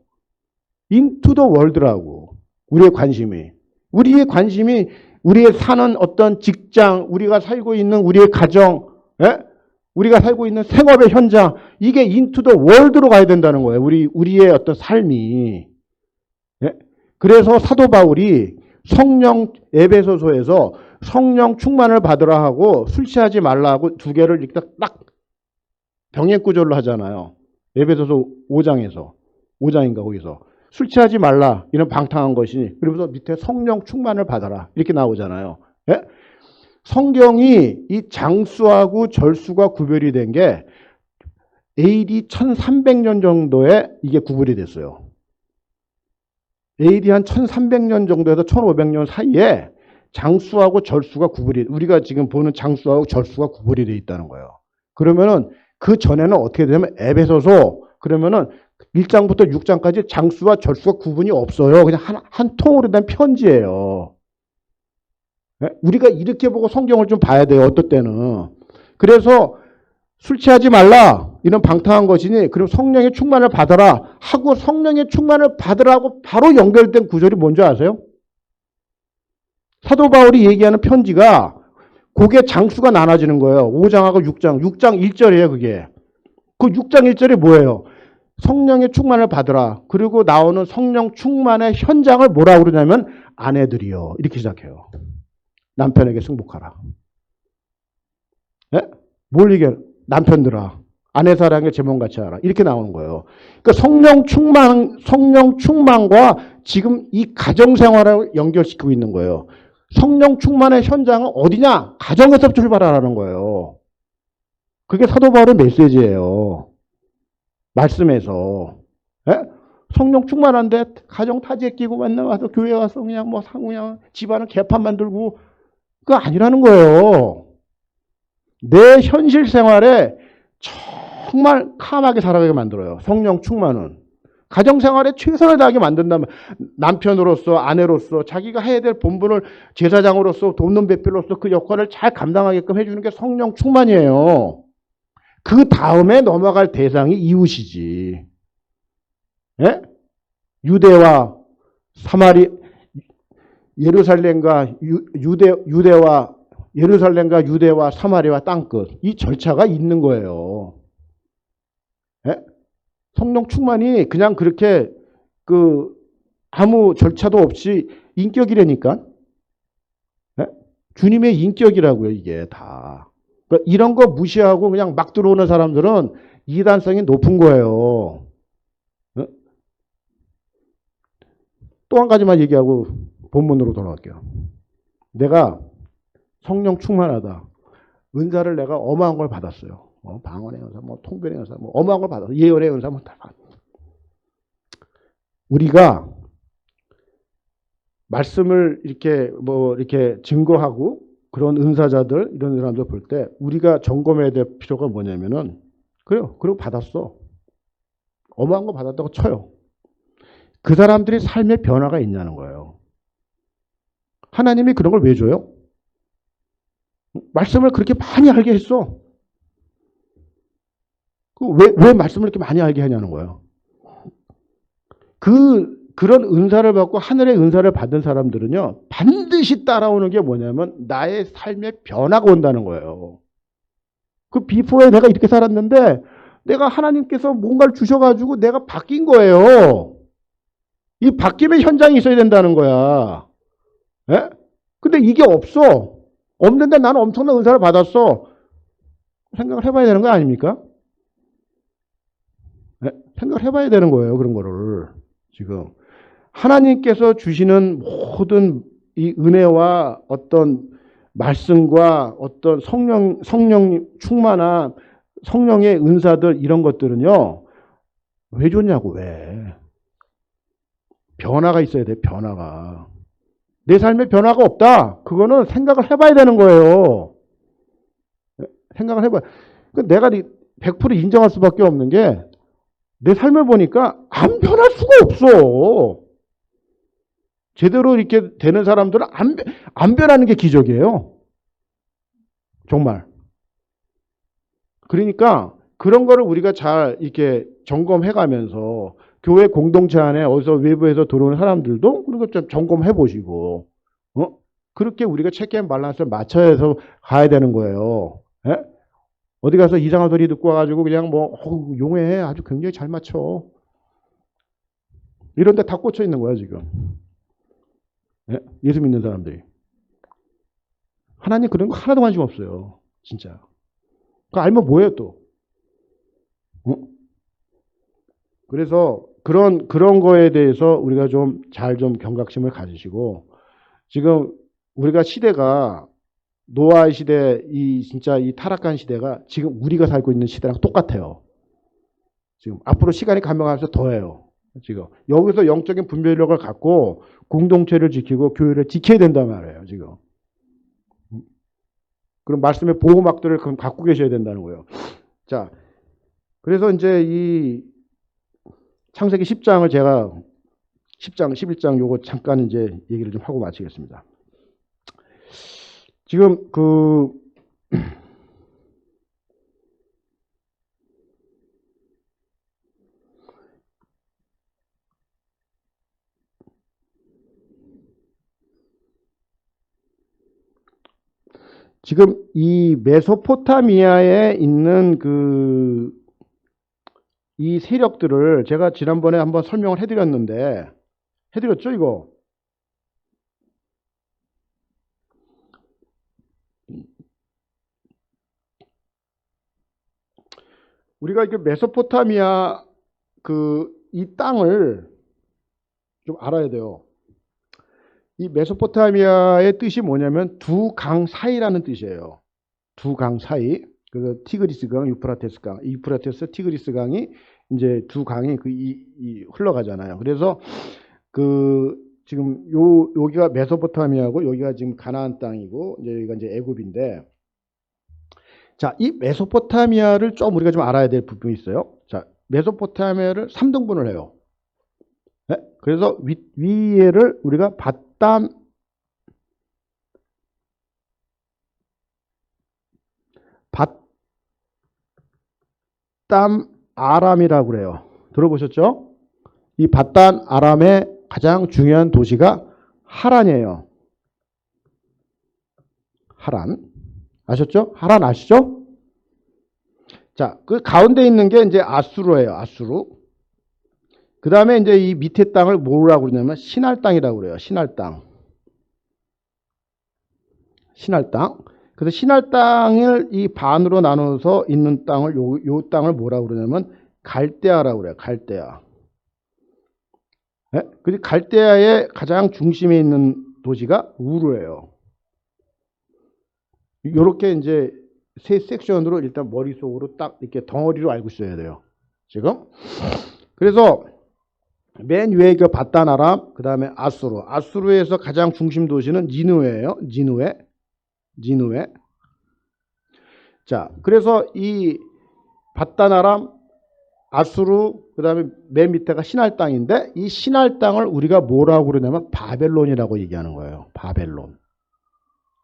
into the world라고. 우리의 관심이 우리의 사는 어떤 직장, 우리가 살고 있는 우리의 가정, 예? 우리가 살고 있는 생업의 현장, 이게 into the world로 가야 된다는 거예요. 우리의 어떤 삶이. 예? 그래서 사도 바울이 성령 에베소서에서 성령 충만을 받으라 하고 술 취하지 말라 하고 두 개를 이렇게 딱 병행구절로 하잖아요. 에베소서 5장인가 거기서. 술 취하지 말라. 이런 방탕한 것이니. 그러면서 밑에 성령 충만을 받아라. 이렇게 나오잖아요. 예? 성경이 이 장수하고 절수가 구별이 된 게 AD 1300년 정도에 이게 구별이 됐어요. AD 한 1300년 정도에서 1500년 사이에 장수하고 절수가 우리가 지금 보는 장수하고 절수가 구별이 되어 있다는 거예요. 그러면은 그 전에는 어떻게 되냐면 에베소서 그러면은 1장부터 6장까지 장수와 절수가 구분이 없어요. 그냥 한 통으로 된 편지예요. 네? 우리가 이렇게 보고 성경을 좀 봐야 돼요. 어떨 때는. 그래서 술 취하지 말라. 이런 방탕한 것이니 그럼 성령의 충만을 받아라 하고 성령의 충만을 받으라고 바로 연결된 구절이 뭔지 아세요? 사도 바울이 얘기하는 편지가 그게 장수가 나눠지는 거예요. 5장하고 6장. 6장 1절이에요. 그게. 그 6장 1절이 뭐예요? 성령의 충만을 받으라. 그리고 나오는 성령 충만의 현장을 뭐라고 그러냐면 아내들이요. 이렇게 시작해요. 남편에게 승복하라. 예? 뭘 얘기해요? 남편들아. 아내 사랑에 제 몸같이 하라. 이렇게 나오는 거예요. 그러니까 성령 충만과 지금 이 가정생활을 연결시키고 있는 거예요. 성령 충만의 현장은 어디냐? 가정에서 출발하라는 거예요. 그게 사도 바울의 메시지예요. 말씀에서. 예? 성령 충만한데 가정 타지에 끼고 맨날 와서 교회 와서 그냥 뭐 그냥 집안은 개판 만들고 그거 아니라는 거예요. 내 현실 생활에 정말 캄하게 살아가게 만들어요. 성령 충만은. 가정생활에 최선을 다하게 만든다면 남편으로서 아내로서 자기가 해야 될 본분을 제사장으로서 돕는 배필로서 그 역할을 잘 감당하게끔 해주는 게 성령 충만이에요. 그 다음에 넘어갈 대상이 이웃이지. 예? 유대와 사마리 예루살렘과 유대와 사마리아 땅끝 이 절차가 있는 거예요. 예? 성령 충만이 그냥 그렇게 아무 절차도 없이 인격이라니까. 예? 주님의 인격이라고요, 이게 다. 그러니까 이런 거 무시하고 그냥 막 들어오는 사람들은 이단성이 높은 거예요. 예? 또 한 가지만 얘기하고 본문으로 돌아갈게요. 내가 성령 충만하다. 은사를 내가 어마한 걸 받았어요. 방언의 은사, 통변의 은사, 어마한 걸 받았어요. 예언의 은사, 다 받았어요. 우리가 말씀을 이렇게 증거하고 그런 은사자들, 이런 사람들 볼 때 우리가 점검해야 될 필요가 뭐냐면은, 그래요. 그리고 받았어. 어마한 거 받았다고 쳐요. 그 사람들이 삶의 변화가 있냐는 거예요. 하나님이 그런 걸 왜 줘요? 말씀을 그렇게 많이 알게 했어. 왜 말씀을 이렇게 많이 알게 하냐는 거예요. 그런 은사를 받고 하늘의 은사를 받은 사람들은요, 반드시 따라오는 게 뭐냐면 나의 삶의 변화가 온다는 거예요. 그 비포에 내가 이렇게 살았는데 내가 하나님께서 뭔가를 주셔가지고 내가 바뀐 거예요. 이 바뀜의 현장이 있어야 된다는 거야. 예? 근데 이게 없어. 없는데 나는 엄청난 은사를 받았어. 생각을 해봐야 되는 거 아닙니까? 예? 생각을 해봐야 되는 거예요. 그런 거를. 지금. 하나님께서 주시는 모든 이 은혜와 어떤 말씀과 어떤 성령 충만한 성령의 은사들 이런 것들은요. 왜 좋냐고 왜. 변화가 있어야 돼. 변화가. 내 삶에 변화가 없다. 그거는 생각을 해봐야 되는 거예요. 생각을 해봐야. 내가 100% 인정할 수밖에 없는 게 내 삶을 보니까 안 변할 수가 없어. 제대로 이렇게 되는 사람들은 안 변하는 게 기적이에요. 정말. 그러니까 그런 거를 우리가 잘 이렇게 점검해 가면서 교회 공동체 안에 어디서 외부에서 들어오는 사람들도 그런 거 좀 점검해 보시고, 그렇게 우리가 체크 앤 밸런스를 맞춰서 가야 되는 거예요. 예? 어디 가서 이상한 소리 듣고 와가지고 그냥 용해 아주 굉장히 잘 맞춰. 이런 데 다 꽂혀 있는 거야, 지금. 예? 예수 믿는 사람들이. 하나님 그런 거 하나도 관심 없어요. 진짜. 그거 알면 뭐예요, 또? 그래서 그런 거에 대해서 우리가 좀 잘 좀 경각심을 가지시고, 지금 우리가 시대가 노아의 시대, 진짜 이 타락한 시대가 지금 우리가 살고 있는 시대랑 똑같아요. 지금 앞으로 시간이 가면가면서 더해요. 지금 여기서 영적인 분별력을 갖고 공동체를 지키고 교회를 지켜야 된단 말이에요. 지금 그런 말씀의 보호막들을 갖고 계셔야 된다는 거예요. 자, 그래서 이제 이 창세기 10장을 제가 10장, 11장 요거 잠깐 이제 얘기를 좀 하고 마치겠습니다. 지금 지금 이 메소포타미아에 있는 이 세력들을 제가 지난번에 한번 설명을 해드렸는데, 해드렸죠, 이거? 우리가 이게 메소포타미아 이 땅을 좀 알아야 돼요. 이 메소포타미아의 뜻이 뭐냐면 두 강 사이라는 뜻이에요. 두 강 사이. 그래서 티그리스 강, 유프라테스 강, 유프라테스, 티그리스 강이 이제 두 강이 흘러가잖아요. 그래서 지금 여기가 메소포타미아고 여기가 지금 가나안 땅이고 이제 여기가 이제 애굽인데, 자, 이 메소포타미아를 좀 우리가 좀 알아야 될 부분이 있어요. 자, 메소포타미아를 3등분을 해요. 네? 그래서 위에를 우리가 바담 아람이라고 그래요. 들어보셨죠? 이 바단 아람의 가장 중요한 도시가 하란이에요. 하란. 아셨죠? 하란 아시죠? 자, 그 가운데 있는 게 이제 아수르예요. 아수르. 그 다음에 이제 이 밑에 땅을 뭐라고 그러냐면 신할 땅이라고 그래요. 신할 땅. 신할 땅. 그래서 신할 땅을 이 반으로 나눠서 있는 땅을 요 땅을 뭐라고 그러냐면 갈대아라고 그래요. 갈대아. 네? 그리고 갈대아의 가장 중심에 있는 도시가 우르예요. 이렇게 이제 세 섹션으로 일단 머릿속으로 딱 이렇게 덩어리로 알고 있어야 돼요. 지금. 그래서 맨 위에 그 바단 아람, 그 다음에 아수르. 아수르에서 가장 중심 도시는 니느웨예요. 니느웨. 자, 그래서 이 바단 아람, 아수르, 그 다음에 맨 밑에가 신할 땅인데, 이 신할 땅을 우리가 뭐라고 그러냐면 바벨론이라고 얘기하는 거예요. 바벨론.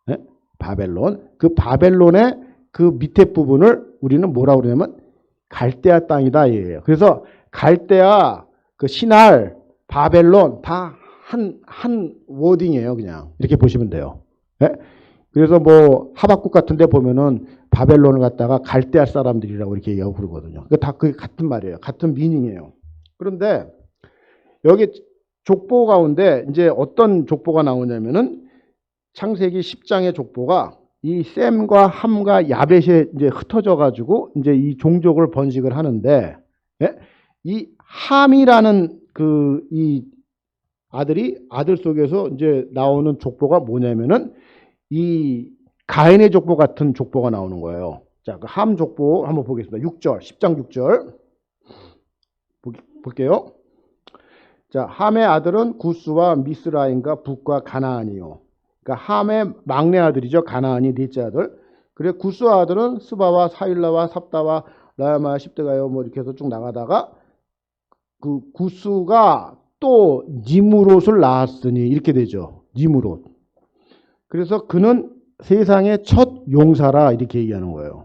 네? 바벨론. 그 바벨론의 그 밑에 부분을 우리는 뭐라고 그러냐면 갈대아 땅이다 이거예요. 그래서 갈대아, 그 신할, 바벨론 다 한 워딩이에요. 그냥 이렇게 보시면 돼요. 네? 그래서 뭐 하박국 같은 데 보면은 바벨론을 갖다가 갈대아 사람들이라고 이렇게 얘기하고 그러거든요. 그게 다 그게 같은 말이에요. 같은 미닝이에요. 그런데 여기 족보 가운데 이제 어떤 족보가 나오냐면은 창세기 10장의 족보가 이 셈과 함과 야벳에 이제 흩어져 가지고 이제 이 종족을 번식을 하는데, 예? 이 함이라는 그 이 아들 속에서 이제 나오는 족보가 뭐냐면은 이 가인의 족보 같은 족보가 나오는 거예요. 자, 그 함 족보 한번 보겠습니다. 6절, 10장 6절 볼게요. 자, 함의 아들은 구스와 미스라임과 북과 가나안이요. 그러니까 함의 막내 아들이죠. 가나안이 넷째 아들. 그래 구스 아들은 스바와 사일라와 삽다와 라야마 십대가요. 뭐 이렇게 해서 쭉 나가다가 그 구스가 또 니무롯을 낳았으니 이렇게 되죠. 니무롯. 그래서 그는 세상의 첫 용사라 이렇게 얘기하는 거예요.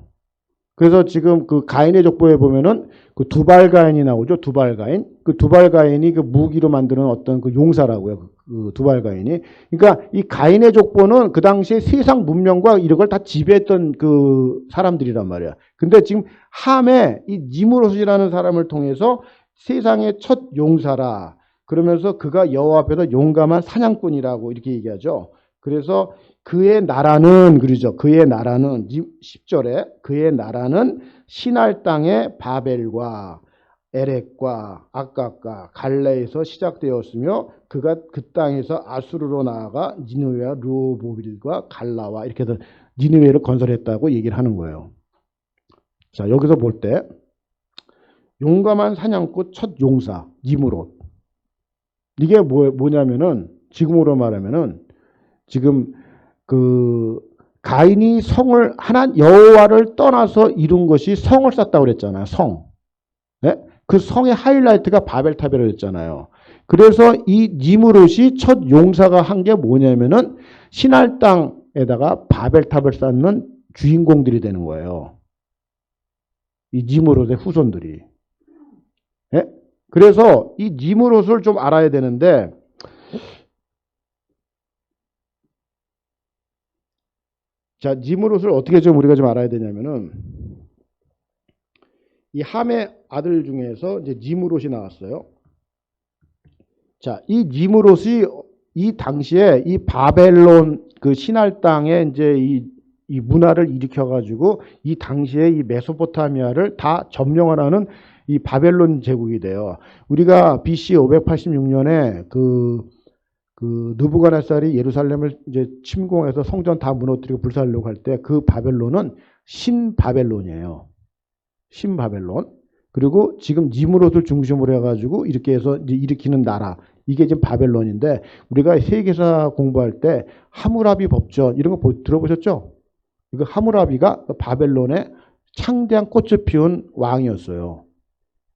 그래서 지금 그 가인의 족보에 보면은 그 두발가인이 나오죠. 두발가인. 그 두발가인이 그 무기로 만드는 어떤 그 용사라고요. 그 두발가인이. 그러니까 이 가인의 족보는 그 당시에 세상 문명과 이런 걸 다 지배했던 그 사람들이란 말이야. 근데 지금 함에 이 니무롯이라는 사람을 통해서 세상의 첫 용사라. 그러면서 그가 여호와 앞에서 용감한 사냥꾼이라고 이렇게 얘기하죠. 그래서 그의 나라는 그러죠. 그의 나라는 10절에 그의 나라는 시날 땅의 바벨과 에렉과 악각과 갈레에서 시작되었으며 그가 그 땅에서 아수르로 나아가 니느웨와 르호보빌과 갈라와 이렇게 해서 니느웨를 건설했다고 얘기를 하는 거예요. 자, 여기서 볼 때 용감한 사냥꾼 첫 용사 니므롯. 이게 뭐냐면은 지금으로 말하면은 지금 그 가인이 성을 하나 여호와를 떠나서 이룬 것이 성을 쌓았다고 그랬잖아요. 성. 네? 그 성의 하이라이트가 바벨탑이라고 했잖아요. 그래서 이 니므롯이 첫 용사가 한 게 뭐냐면은 시날 땅에다가 바벨탑을 쌓는 주인공들이 되는 거예요. 이 니므롯의 후손들이. 네? 그래서 이 니므롯을 좀 알아야 되는데 자, 니므롯을 어떻게 좀 우리가 좀 알아야 되냐면은 이 함의 아들 중에서 이제 니므롯이 나왔어요. 자, 이 니므롯이 이 당시에 이 바벨론 그 시날 땅에 이제 이 문화를 일으켜 가지고 이 당시에 이 메소포타미아를 다 점령하는 이 바벨론 제국이 돼요. 우리가 BC 586년에 그 느부갓네살이 예루살렘을 이제 침공해서 성전 다 무너뜨리고 불살려고 할 때 그 바벨론은 신바벨론이에요. 신바벨론. 그리고 지금 니므롯을 중심으로 해가지고 이렇게 해서 이제 일으키는 나라. 이게 지금 바벨론인데 우리가 세계사 공부할 때 하무라비 법전 이런 거 들어보셨죠? 이거 하무라비가 바벨론의 창대한 꽃을 피운 왕이었어요.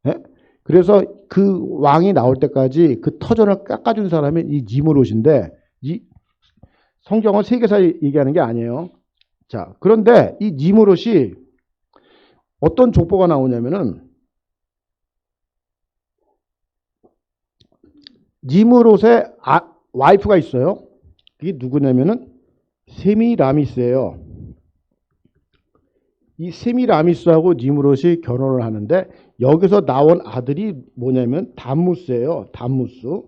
네? 그래서 그 왕이 나올 때까지 그 터전을 깎아준 사람이 이 니므롯인데 이 성경은 세계사 얘기하는 게 아니에요. 자, 그런데 이 니므롯이 어떤 족보가 나오냐면은 니므롯의 와이프가 있어요. 그게 누구냐면은 세미라미스예요. 이 세미라미스하고 니므롯이 결혼을 하는데 여기서 나온 아들이 뭐냐면 담무스예요. 담무스.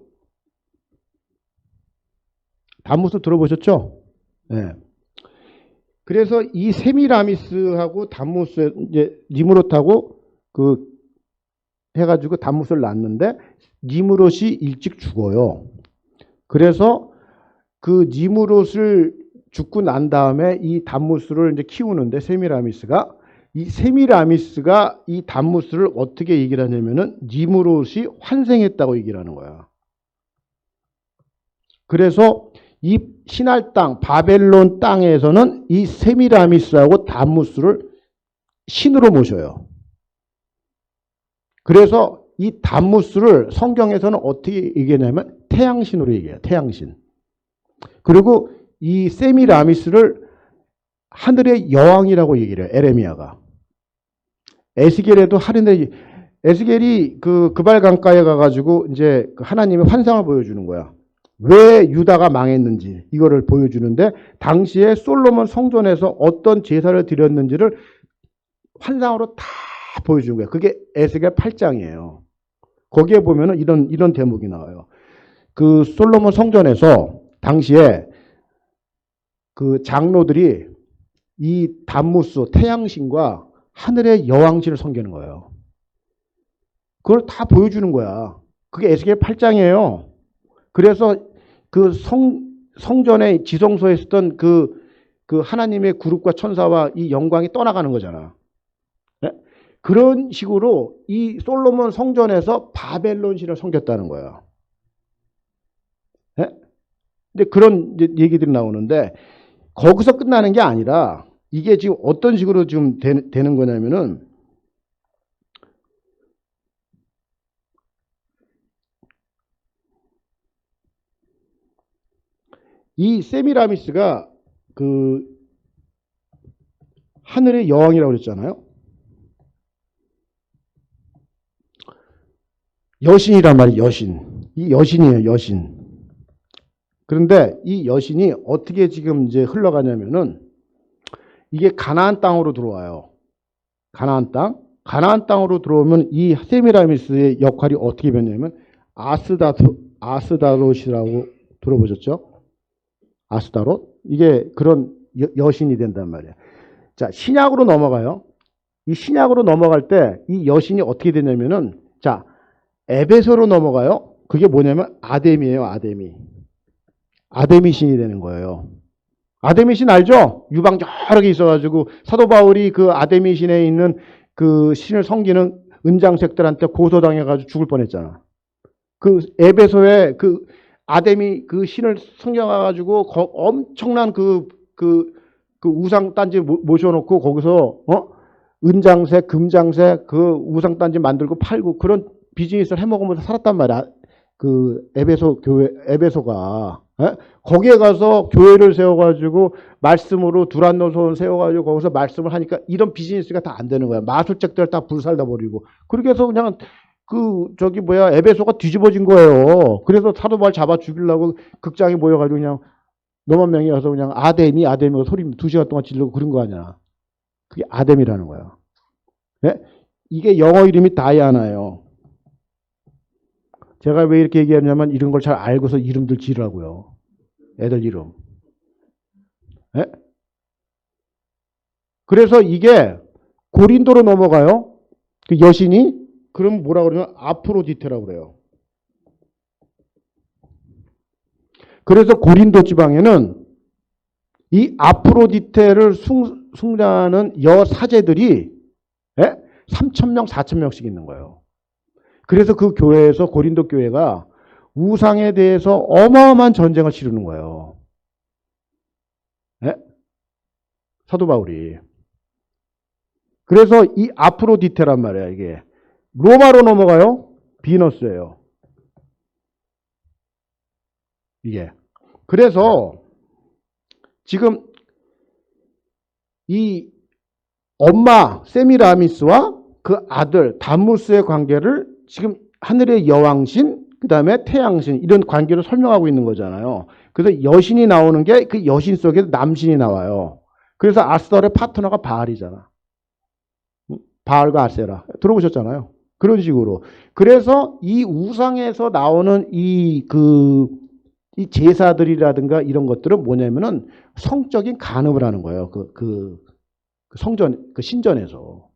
담무스 들어보셨죠? 네. 그래서 이 세미라미스하고 담무스 이제 니므롯하고 그 해가지고 담무스를 낳았는데 니므롯이 일찍 죽어요. 그래서 그 니므롯을 죽고 난 다음에 이 담무스를 이제 키우는데 세미라미스가 이 담무스를 어떻게 얘기를 하냐면은 니므롯이 환생했다고 얘기를 하는 거야. 그래서 이 시날 땅 바벨론 땅에서는 이 세미라미스하고 담무스를 신으로 모셔요. 그래서 이 담무스를 성경에서는 어떻게 얘기하냐면 태양신으로 얘기해요. 태양신. 그리고 이 세미라미스를 하늘의 여왕이라고 얘기를 해요. 에레미야가. 에스겔에도 하늘의 에스겔이 그 그발 강가에 가가지고 이제 하나님의 환상을 보여주는 거야. 왜 유다가 망했는지 이거를 보여주는데 당시에 솔로몬 성전에서 어떤 제사를 드렸는지를 환상으로 다 보여주는 거야. 그게 에스겔 8장이에요. 거기에 보면은 이런 대목이 나와요. 그 솔로몬 성전에서 당시에 그 장로들이 이 담무스 태양신과 하늘의 여왕신을 섬기는 거예요. 그걸 다 보여주는 거야. 그게 에스겔 8장이에요. 그래서 그 성전의 지성소에 있었던 그 하나님의 그룹과 천사와 이 영광이 떠나가는 거잖아. 네? 그런 식으로 이 솔로몬 성전에서 바벨론 신을 섬겼다는 거예요. 네? 근데 그런 얘기들이 나오는데 거기서 끝나는 게 아니라 이게 지금 어떤 식으로 지금 되는 거냐면은 이 세미라미스가 그 하늘의 여왕이라고 그랬잖아요. 여신이란 말이에요. 여신. 이 여신이에요. 여신. 그런데 이 여신이 어떻게 지금 이제 흘러가냐면은 이게 가나안 땅으로 들어와요. 가나안 땅. 가나안 땅으로 들어오면 이 세미라미스의 역할이 어떻게 변냐면 아스다롯이라고 들어보셨죠? 아스다롯? 이게 그런 여신이 된단 말이에요. 자, 신약으로 넘어가요. 이 신약으로 넘어갈 때 이 여신이 어떻게 되냐면은 자, 에베소로 넘어가요. 그게 뭐냐면 아데미예요. 아데미. 아데미 신이 되는 거예요. 아데미 신 알죠? 유방 여러 개 있어가지고 사도 바울이 그 아데미 신에 있는 그 신을 섬기는 은장색들한테 고소당해가지고 죽을 뻔했잖아. 그 에베소에 그 아데미 그 신을 섬겨가지고 엄청난 그 우상 단지 모셔놓고 거기서 은장색, 금장색 그 우상 단지 만들고 팔고 그런 비즈니스를 해먹으면서 살았단 말이야. 그 에베소 교회, 에베소가. 거기에 가서 교회를 세워가지고 말씀으로 두란노선 세워가지고 거기서 말씀을 하니까 이런 비즈니스가 다 안 되는 거야. 마술책들 다 불살다 버리고. 그렇게 해서 그냥 에베소가 뒤집어진 거예요. 그래서 사도 바울 잡아 죽이려고 극장에 모여가지고 그냥 너만 명이 와서 그냥 아데미가 소리 2시간 동안 지르고 그런 거 아니야. 그게 아데미라는 거야. 네? 이게 영어 이름이 다이아나예요. 제가 왜 이렇게 얘기하냐면 이런 걸 잘 알고서 이름들 지으라고요. 애들 이름. 네? 그래서 이게 고린도로 넘어가요. 그 여신이 그럼 뭐라 그러냐면 아프로디테라고 그래요. 그래서 고린도 지방에는 이 아프로디테를 숭배하는 여사제들이 3,000명, 4,000명씩 있는 거예요. 그래서 그 교회에서 고린도 교회가 우상에 대해서 어마어마한 전쟁을 치르는 거예요. 사도 바울이. 그래서 이 아프로디테란 말이야, 이게. 로마로 넘어가요. 비너스예요. 이게. 그래서 지금 이 엄마 세미라미스와 그 아들 담무스의 관계를 지금 하늘의 여왕신, 그 다음에 태양신 이런 관계를 설명하고 있는 거잖아요. 그래서 여신이 나오는 게 그 여신 속에 남신이 나와요. 그래서 아스달의 파트너가 바알이잖아. 바알과 아세라. 들어보셨잖아요. 그런 식으로. 그래서 이 우상에서 나오는 이 제사들이라든가 이런 것들은 뭐냐면은 성적인 간음을 하는 거예요. 그 신전에서.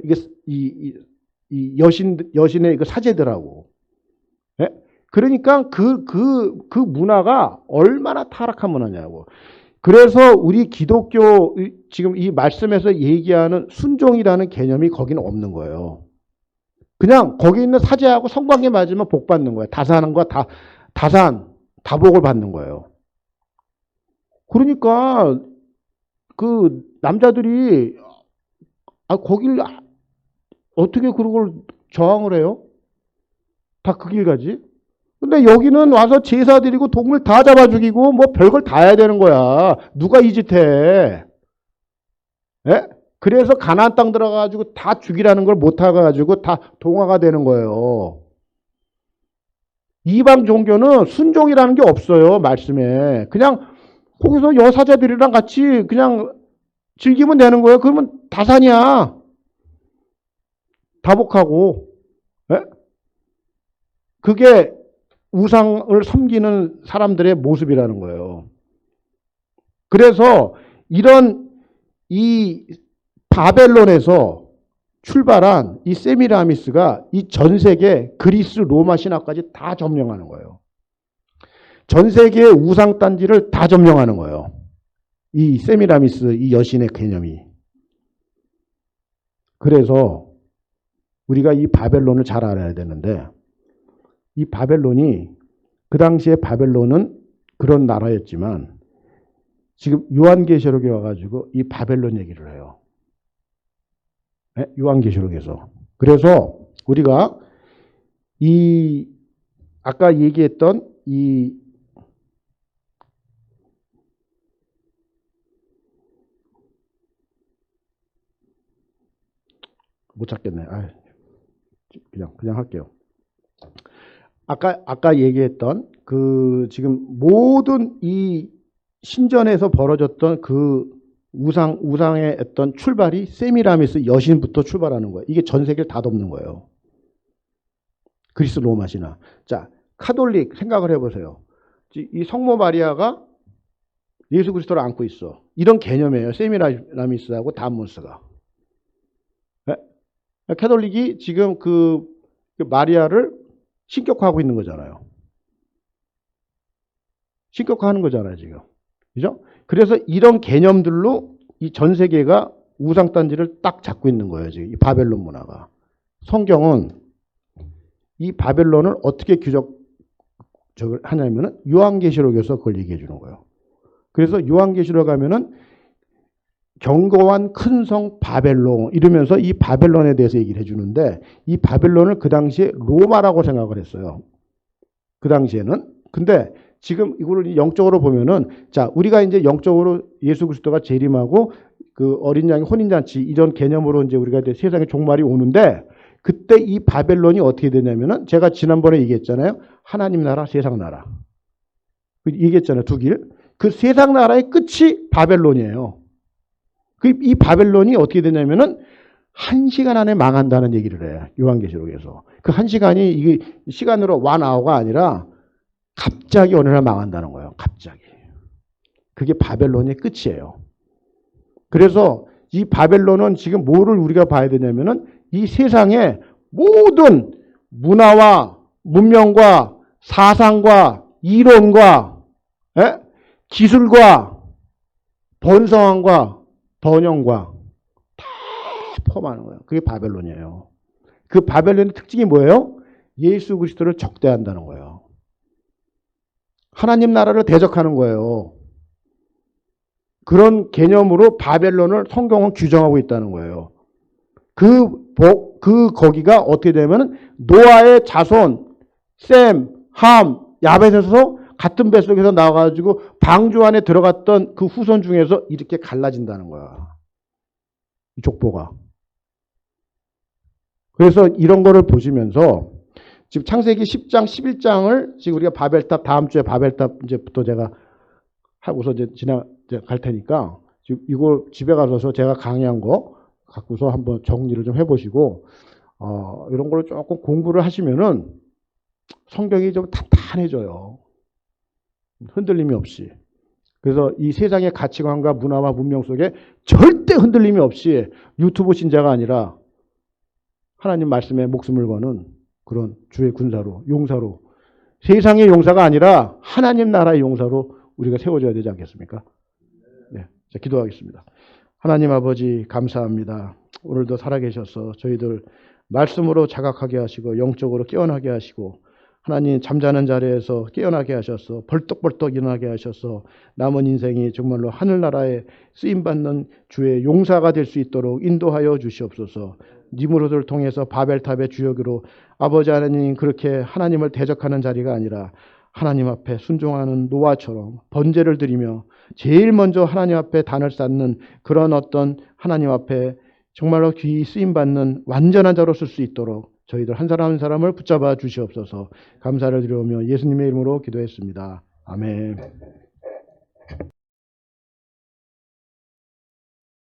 이게 이 여신의 그 사제들하고. 예? 그러니까 그 문화가 얼마나 타락한 문화냐고. 그래서 우리 기독교 지금 이 말씀에서 얘기하는 순종이라는 개념이 거기는 없는 거예요. 그냥 거기 있는 사제하고 성관계 맞으면 복 받는 거예요. 다산과 다복을 받는 거예요. 그러니까 그 남자들이 거길 어떻게 그걸 저항을 해요? 다 그 길 가지? 근데 여기는 와서 제사 드리고 동물 다 잡아 죽이고 뭐 별걸 다 해야 되는 거야. 누가 이 짓 해? 예? 그래서 가나안 땅 들어가가지고 다 죽이라는 걸 못 해가지고 다 동화가 되는 거예요. 이방 종교는 순종이라는 게 없어요. 말씀에. 그냥 거기서 여사제들이랑 같이 그냥 즐기면 되는 거예요. 그러면 다산이야. 다복하고. 예? 그게 우상을 섬기는 사람들의 모습이라는 거예요. 그래서 이런 이 바벨론에서 출발한 이 세미라미스가 이 전 세계 그리스 로마 신화까지 다 점령하는 거예요. 전 세계의 우상단지를 다 점령하는 거예요. 이 세미라미스 이 여신의 개념이. 그래서 우리가 이 바벨론을 잘 알아야 되는데, 이 바벨론이, 그 당시에 바벨론은 그런 나라였지만 지금 요한계시록에 와가지고 이 바벨론 얘기를 해요. 네? 요한계시록에서. 그래서 우리가 이 아까 얘기했던 이 못 찾겠네. 그냥 할게요. 아까 얘기했던 그 지금 모든 이 신전에서 벌어졌던 그 우상의 어떤 출발이 세미라미스 여신부터 출발하는 거예요. 이게 전 세계를 다 덮는 거예요. 그리스 로마 신화. 자, 카톨릭 생각을 해보세요. 이 성모 마리아가 예수 그리스도를 안고 있어. 이런 개념이에요. 세미라미스하고 다무스가. 네? 카톨릭이 지금 그 마리아를 신격화하고 있는 거잖아요. 신격화하는 거잖아요, 지금. 그죠? 그래서 이런 개념들로 이 전 세계가 우상단지를 딱 잡고 있는 거예요, 지금. 이 바벨론 문화가. 성경은 이 바벨론을 어떻게 하냐면은 요한계시록에서 그걸 얘기해 주는 거예요. 그래서 요한계시록 가면은 견고한 큰 성 바벨론 이러면서 이 바벨론에 대해서 얘기를 해주는데, 이 바벨론을 그 당시에 로마라고 생각을 했어요. 그 당시에는. 근데 지금 이거를 영적으로 보면은, 자, 우리가 이제 영적으로 예수 그리스도가 재림하고 그 어린 양의 혼인잔치 이런 개념으로 이제 우리가 이제 세상의 종말이 오는데, 그때 이 바벨론이 어떻게 되냐면은 제가 지난번에 얘기했잖아요. 하나님 나라, 세상 나라. 얘기했잖아요. 두 길. 그 세상 나라의 끝이 바벨론이에요. 이 바벨론이 어떻게 되냐면은 1시간 안에 망한다는 얘기를 해요. 요한계시록에서. 그 1시간이 이게 시간으로 완아워가 아니라 갑자기 어느 날 망한다는 거예요. 갑자기. 그게 바벨론의 끝이에요. 그래서 이 바벨론은 지금 뭐를 우리가 봐야 되냐면은 이 세상의 모든 문화와 문명과 사상과 이론과 기술과 번성함과 번영과 다 포함하는 거예요. 그게 바벨론이에요. 그 바벨론의 특징이 뭐예요? 예수 그리스도를 적대한다는 거예요. 하나님 나라를 대적하는 거예요. 그런 개념으로 바벨론을 성경은 규정하고 있다는 거예요. 거기가 어떻게 되면 노아의 자손, 셈, 함, 야벳에서 같은 뱃속에서 나와가지고 방주 안에 들어갔던 그 후손 중에서 이렇게 갈라진다는 거야. 이 족보가. 그래서 이런 거를 보시면서 지금 창세기 10장, 11장을 지금 우리가 바벨탑, 다음 주에 바벨탑 이제부터 제가 하고서 이제 갈 테니까 지금 이거 집에 가서 제가 강의한 거 갖고서 한번 정리를 좀 해보시고, 이런 걸 조금 공부를 하시면은 성경이 좀 탄탄해져요. 흔들림이 없이. 그래서 이 세상의 가치관과 문화와 문명 속에 절대 흔들림이 없이 유튜브 신자가 아니라 하나님 말씀에 목숨을 거는 그런 주의 군사로, 용사로, 세상의 용사가 아니라 하나님 나라의 용사로 우리가 세워져야 되지 않겠습니까? 네, 자, 기도하겠습니다. 하나님 아버지 감사합니다. 오늘도 살아계셔서 저희들 말씀으로 자각하게 하시고 영적으로 깨어나게 하시고, 하나님 잠자는 자리에서 깨어나게 하셔서 벌떡벌떡 일어나게 하셔서 남은 인생이 정말로 하늘나라에 쓰임받는 주의 용사가 될 수 있도록 인도하여 주시옵소서. 니무롯을 통해서 바벨탑의 주역으로 아버지 하나님 그렇게 하나님을 대적하는 자리가 아니라 하나님 앞에 순종하는 노아처럼 번제를 드리며 제일 먼저 하나님 앞에 단을 쌓는 그런 어떤 하나님 앞에 정말로 귀히 쓰임받는 완전한 자로 쓸 수 있도록 저희들 한 사람 한 사람을 붙잡아 주시옵소서. 감사를 드리오며 예수님의 이름으로 기도했습니다. 아멘.